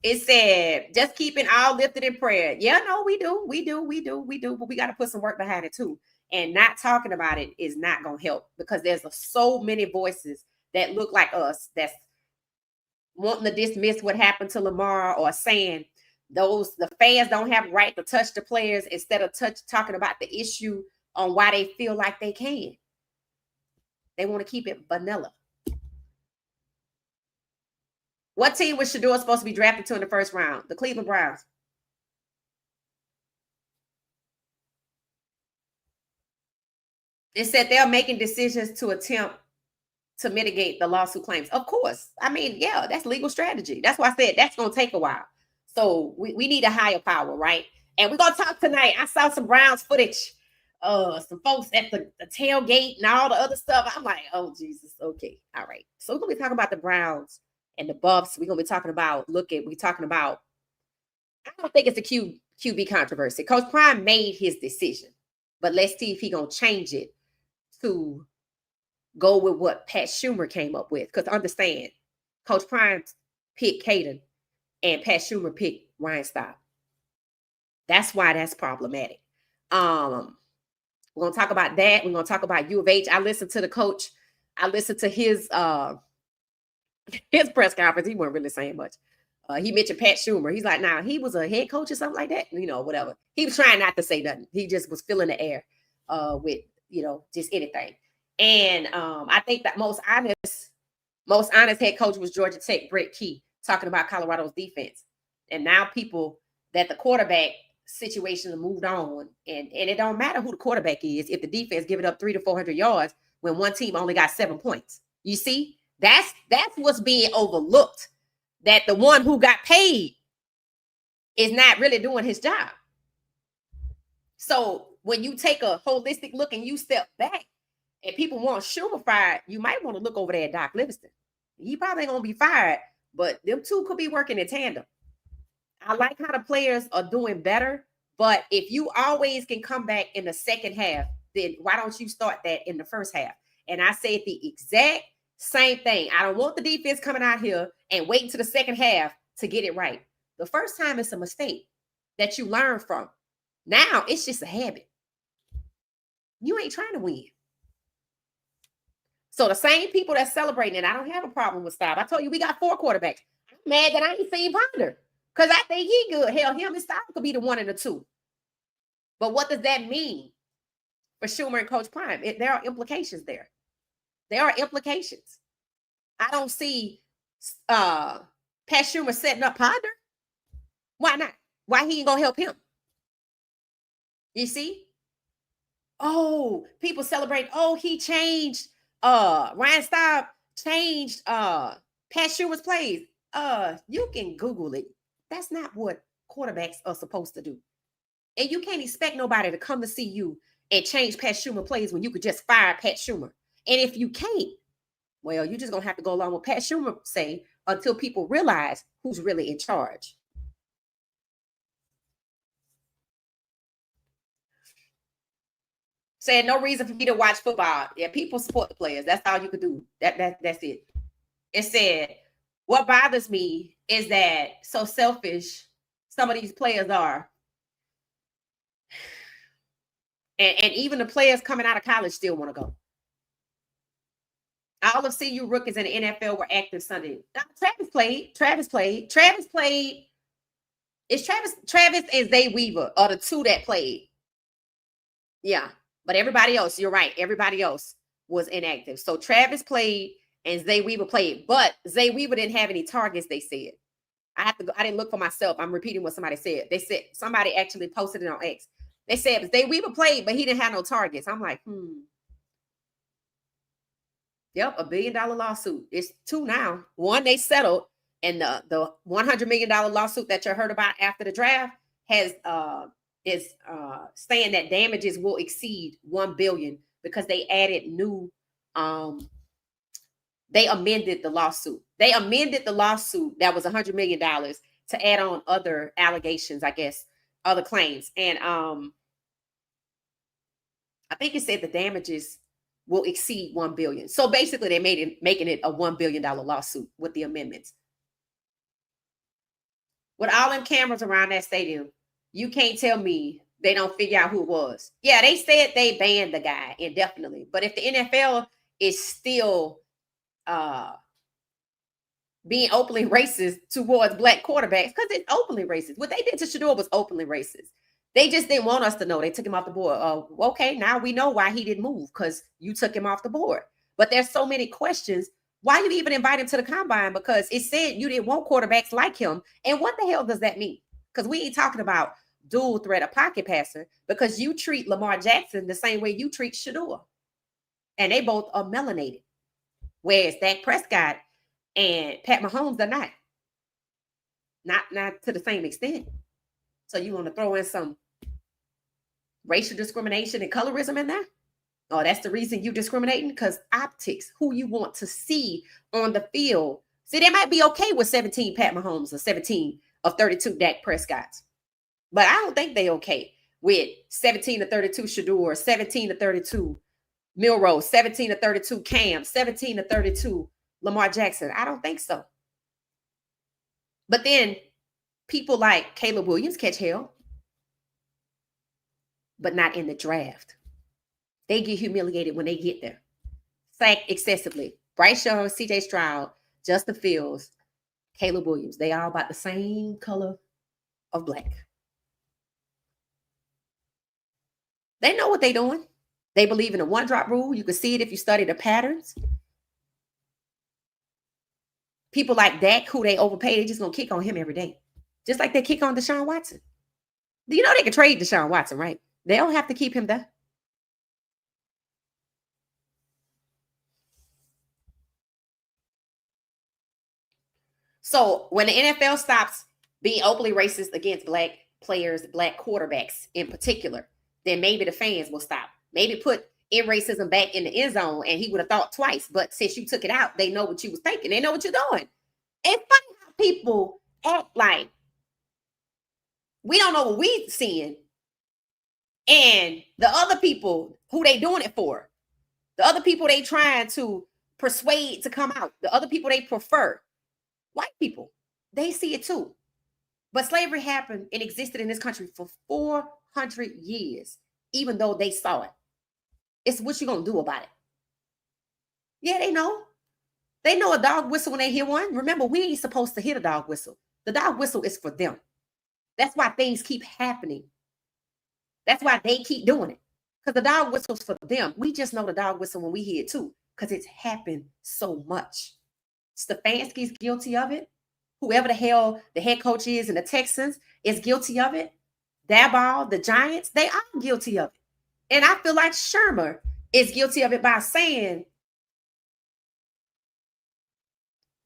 It said, just keeping all lifted in prayer. Yeah, no, we do. But we got to put some work behind it too. And not talking about it is not gonna help because there's so many voices that look like us that's wanting to dismiss what happened to Lamar or saying the fans don't have right to touch the players instead of talking about the issue on why they feel like they can. They want to keep it vanilla. What team was Shedeur supposed to be drafted to in the first round? The Cleveland Browns. It said they're making decisions to attempt to mitigate the lawsuit claims. Of course. I mean, yeah, that's legal strategy. That's why I said that's going to take a while. So we need a higher power, right? And we're going to talk tonight. I saw some Browns footage. Some folks at the tailgate and all the other stuff. I'm like, oh, Jesus. Okay. All right. So we're going to be talking about the Browns and the Buffs. We're going to be talking about, I don't think it's a QB controversy. Coach Prime made his decision, but let's see if he's going to change it to go with what Pat Schumer came up with. Because understand, Coach Prime picked Caden and Pat Schumer picked Ryan Stott. That's why that's problematic. We're going to talk about that. We're going to talk about U of H. I listened to the coach. I listened to his press conference. He wasn't really saying much. He mentioned Pat Schumer. He's like, nah, he was a head coach or something like that. You know, whatever. He was trying not to say nothing. He just was filling the air with, just anything. And I think that most honest head coach was Georgia Tech, Brett Key, talking about Colorado's defense. And now people that the quarterback situation moved on, and it don't matter who the quarterback is if the defense giving up 300 to 400 yards when one team only got 7 points. You see, that's what's being overlooked, that the one who got paid is not really doing his job. So when you take a holistic look and you step back and people want Schumer fired, you might want to look over there at Doc Livingston. He probably ain't gonna be fired, but them two could be working in tandem. I like how the players are doing better, but if you always can come back in the second half, then why don't you start that in the first half? And I said the exact same thing. I don't want the defense coming out here and waiting to the second half to get it right. The first time it's a mistake that you learn from. Now it's just a habit. You ain't trying to win. So the same people that's celebrating it, I don't have a problem with Style. I told you we got 4 quarterbacks. I'm mad that I ain't seen Ponder because I think he good. Hell, him and Style could be the 1 and the 2. But what does that mean for Schumer and Coach Prime? There are implications there. There are implications. I don't see Pat Schumer setting up Ponder. Why not? Why he ain't gonna help him? You see? Oh, people celebrate. Oh, he changed. Ryan Staub changed Pat Schumer's plays. You can Google it. That's not what quarterbacks are supposed to do. And you can't expect nobody to come to see you and change Pat Schumer plays when you could just fire Pat Schumer. And if you can't, well, you're just gonna have to go along with Pat Schumer say until people realize who's really in charge. Said no reason for me to watch football. Yeah, people support the players. That's all you could do. That's it. It said, what bothers me is that so selfish some of these players are. And even the players coming out of college still want to go. All of CU rookies in the NFL were active Sunday. Travis played. It's Travis and Zay Weaver are the 2 that played. Yeah. But everybody else, you're right. Everybody else was inactive. So Travis played and Zay Weaver played. But Zay Weaver didn't have any targets, they said. I didn't look for myself. I'm repeating what somebody said. They said somebody actually posted it on X. They said Zay Weaver played, but he didn't have no targets. I'm like, Yep, $1 billion lawsuit. It's 2 now. 1 they settled, and the $100 million lawsuit that you heard about after the draft is saying that damages will exceed $1 billion because they added new. They amended the lawsuit. They amended the lawsuit that was $100 million to add on other allegations, I guess, other claims, and I think it said the damages will exceed $1 billion. So basically, they making it a $1 billion lawsuit with the amendments. With all them cameras around that stadium, you can't tell me they don't figure out who it was. Yeah, they said they banned the guy indefinitely, but if the NFL is still being openly racist towards Black quarterbacks, because it's openly racist. What they did to Shedeur was openly racist. They just didn't want us to know. They took him off the board. Okay, now we know why he didn't move, because you took him off the board. But there's so many questions. Why you even invite him to the combine? Because it said you didn't want quarterbacks like him. And what the hell does that mean? Because we ain't talking about dual threat or pocket passer, because you treat Lamar Jackson the same way you treat Shedeur. And they both are melanated. Whereas Dak Prescott and Pat Mahomes are not. Not to the same extent. So you want to throw in some racial discrimination and colorism in there? Oh, that's the reason you discriminating? Because optics, who you want to see on the field. See, they might be okay with 17 Pat Mahomes or 17 of 32 Dak Prescotts. But I don't think they okay with 17 to 32 Shedeur, 17 to 32 Milrose, 17 to 32 Cam, 17 to 32 Lamar Jackson. I don't think so. But then people like Caleb Williams catch hell, but not in the draft. They get humiliated when they get there. Sacked excessively. Bryce Young, CJ Stroud, Justin Fields, Caleb Williams. They all about the same color of black. They know what they're doing. They believe in the one-drop rule. You can see it if you study the patterns. People like Dak, who they overpay, they just going to kick on him every day. Just like they kick on Deshaun Watson. Do you know they can trade Deshaun Watson, right? They don't have to keep him there. So when the NFL stops being openly racist against black players, black quarterbacks in particular, then maybe the fans will stop. Maybe put in racism back in the end zone and he would have thought twice. But since you took it out, they know what you was thinking. They know what you're doing. It's funny how people act like we don't know what we seeing. And the other people who they doing it for, the other people they trying to persuade to come out, the other people they prefer, white people, they see it too. But slavery happened and existed in this country for 400 years, even though they saw it. It's what you gonna do about it. Yeah, they know. They know a dog whistle when they hear one. Remember, we ain't supposed to hear the dog whistle. The dog whistle is for them. That's why things keep happening. That's why they keep doing it. Because the dog whistle's for them. We just know the dog whistle when we hear it too. Because it's happened so much. Stefanski's guilty of it. Whoever the hell the head coach is in the Texans is guilty of it. Daboll, the Giants, they are guilty of it. And I feel like Shermer is guilty of it by saying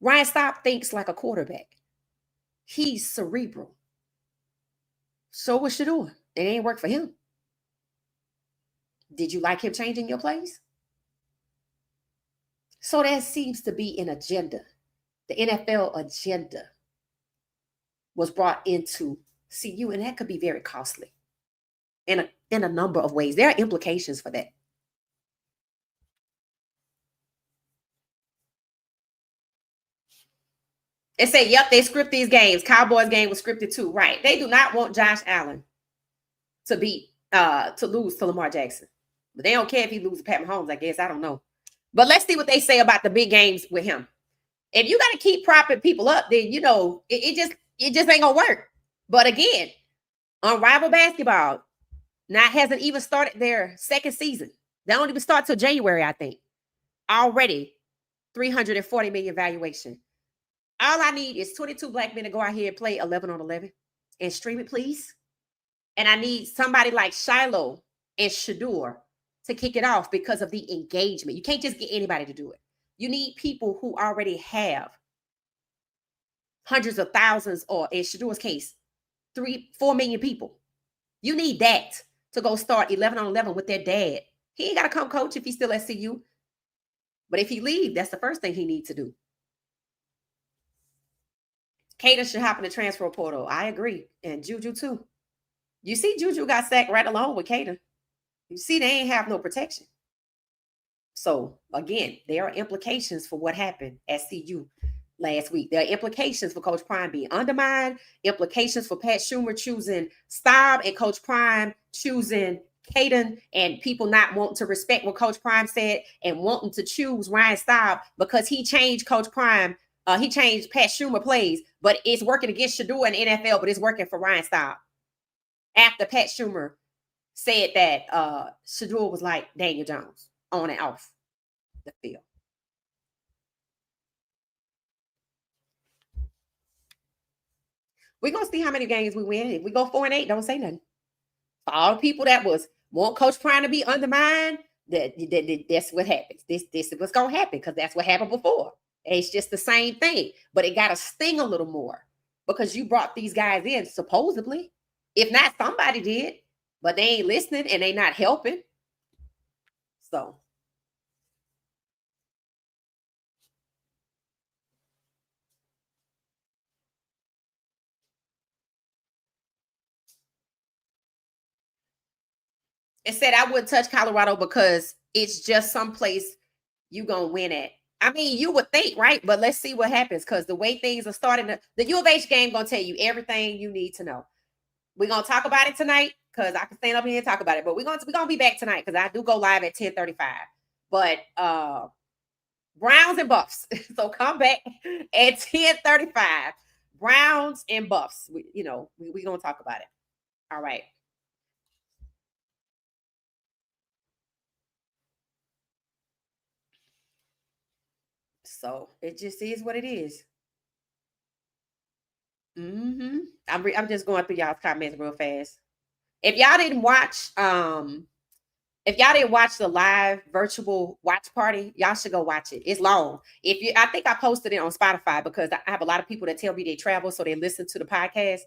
Ryan Staub thinks like a quarterback. He's cerebral. So was Shedeur. It ain't work for him. Did you like him changing your plays? So that seems to be an agenda. The NFL agenda was brought into CU, and that could be very costly in a number of ways. There are implications for that. They say, yep, they script these games. Cowboys game was scripted too. Right. They do not want Josh Allen to lose to Lamar Jackson. But they don't care if he loses Pat Mahomes, I guess. I don't know. But let's see what they say about the big games with him. If you got to keep propping people up, then it just ain't gonna work. But again, Unrivaled Basketball hasn't even started their second season. They don't even start till January, I think. Already 340 million valuation. All I need is 22 black men to go out here and play 11 on 11 and stream it, please. And I need somebody like Shiloh and Shedeur to kick it off because of the engagement. You can't just get anybody to do it. You need people who already have hundreds of thousands, or in Shedeur's case, 4 million people. You need that to go start 11 on 11 with their dad. He ain't got to come coach if he's still at CU. But if he leaves, that's the first thing he needs to do. Caden should hop in the transfer portal. I agree. And Juju too. You see, Juju got sacked right along with Caden. You see, they ain't have no protection. So again, there are implications for what happened at CU last week. There are implications for Coach Prime being undermined, implications for Pat Schumer choosing Staub and Coach Prime choosing Caden, and people not wanting to respect what Coach Prime said and wanting to choose Ryan Staub because he changed Coach Prime. He changed Pat Schumer plays, but it's working against Shedeur in the NFL, but it's working for Ryan Staub. After Pat Schumer said that Shedeur was like Daniel Jones on and off the field. We're going to see how many games we win. If we go 4-8, don't say nothing. For all the people that want Coach Prime to be undermined, that's what happens. This is what's going to happen because that's what happened before. It's just the same thing, but it got to sting a little more because you brought these guys in, supposedly. If not, somebody did, but they ain't listening and they not helping. So. It said I wouldn't touch Colorado because it's just someplace you going to win at. I mean, you would think, right? But let's see what happens because the way things are starting, the U of H game going to tell you everything you need to know. We're going to talk about it tonight because I can stand up here and talk about it. But we're going to be back tonight because I do go live at 10:35. But Browns and Buffs. So come back at 10:35. Browns and Buffs. We're going to talk about it. All right. So it just is what it is. I'm just going through y'all's comments real fast. If y'all didn't watch the live virtual watch party, y'all should go watch it. It's long. I think I posted it on Spotify because I have a lot of people that tell me they travel, so they listen to the podcast,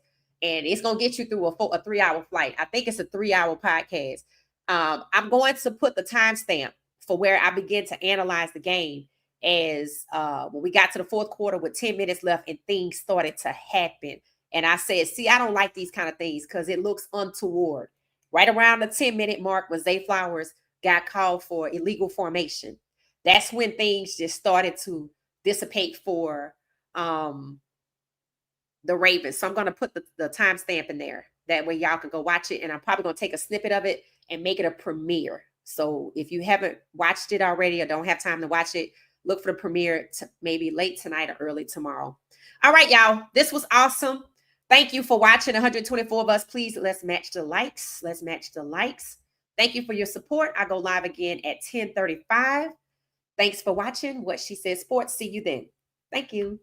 and it's gonna get you through a 3-hour flight. I think it's a 3-hour podcast. I'm going to put the timestamp for where I begin to analyze the game as when we got to the fourth quarter with 10 minutes left and things started to happen. And I said, see, I don't like these kind of things because it looks untoward. Right around the 10-minute mark when Zay Flowers got called for illegal formation. That's when things just started to dissipate for the Ravens. So I'm going to put the timestamp in there. That way y'all can go watch it. And I'm probably going to take a snippet of it and make it a premiere. So if you haven't watched it already or don't have time to watch it, look for the premiere maybe late tonight or early tomorrow. All right, y'all. This was awesome. Thank you for watching. 124 of us. Please, let's match the likes. Let's match the likes. Thank you for your support. I go live again at 10:35. Thanks for watching What She Said Sports. See you then. Thank you.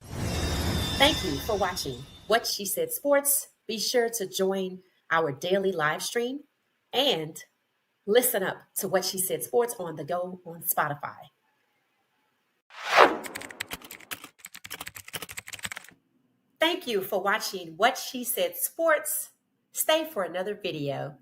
Thank you for watching What She Said Sports. Be sure to join our daily live stream and listen up to What She Said Sports on the go on Spotify. Thank you for watching What She Said Sports. Stay for another video.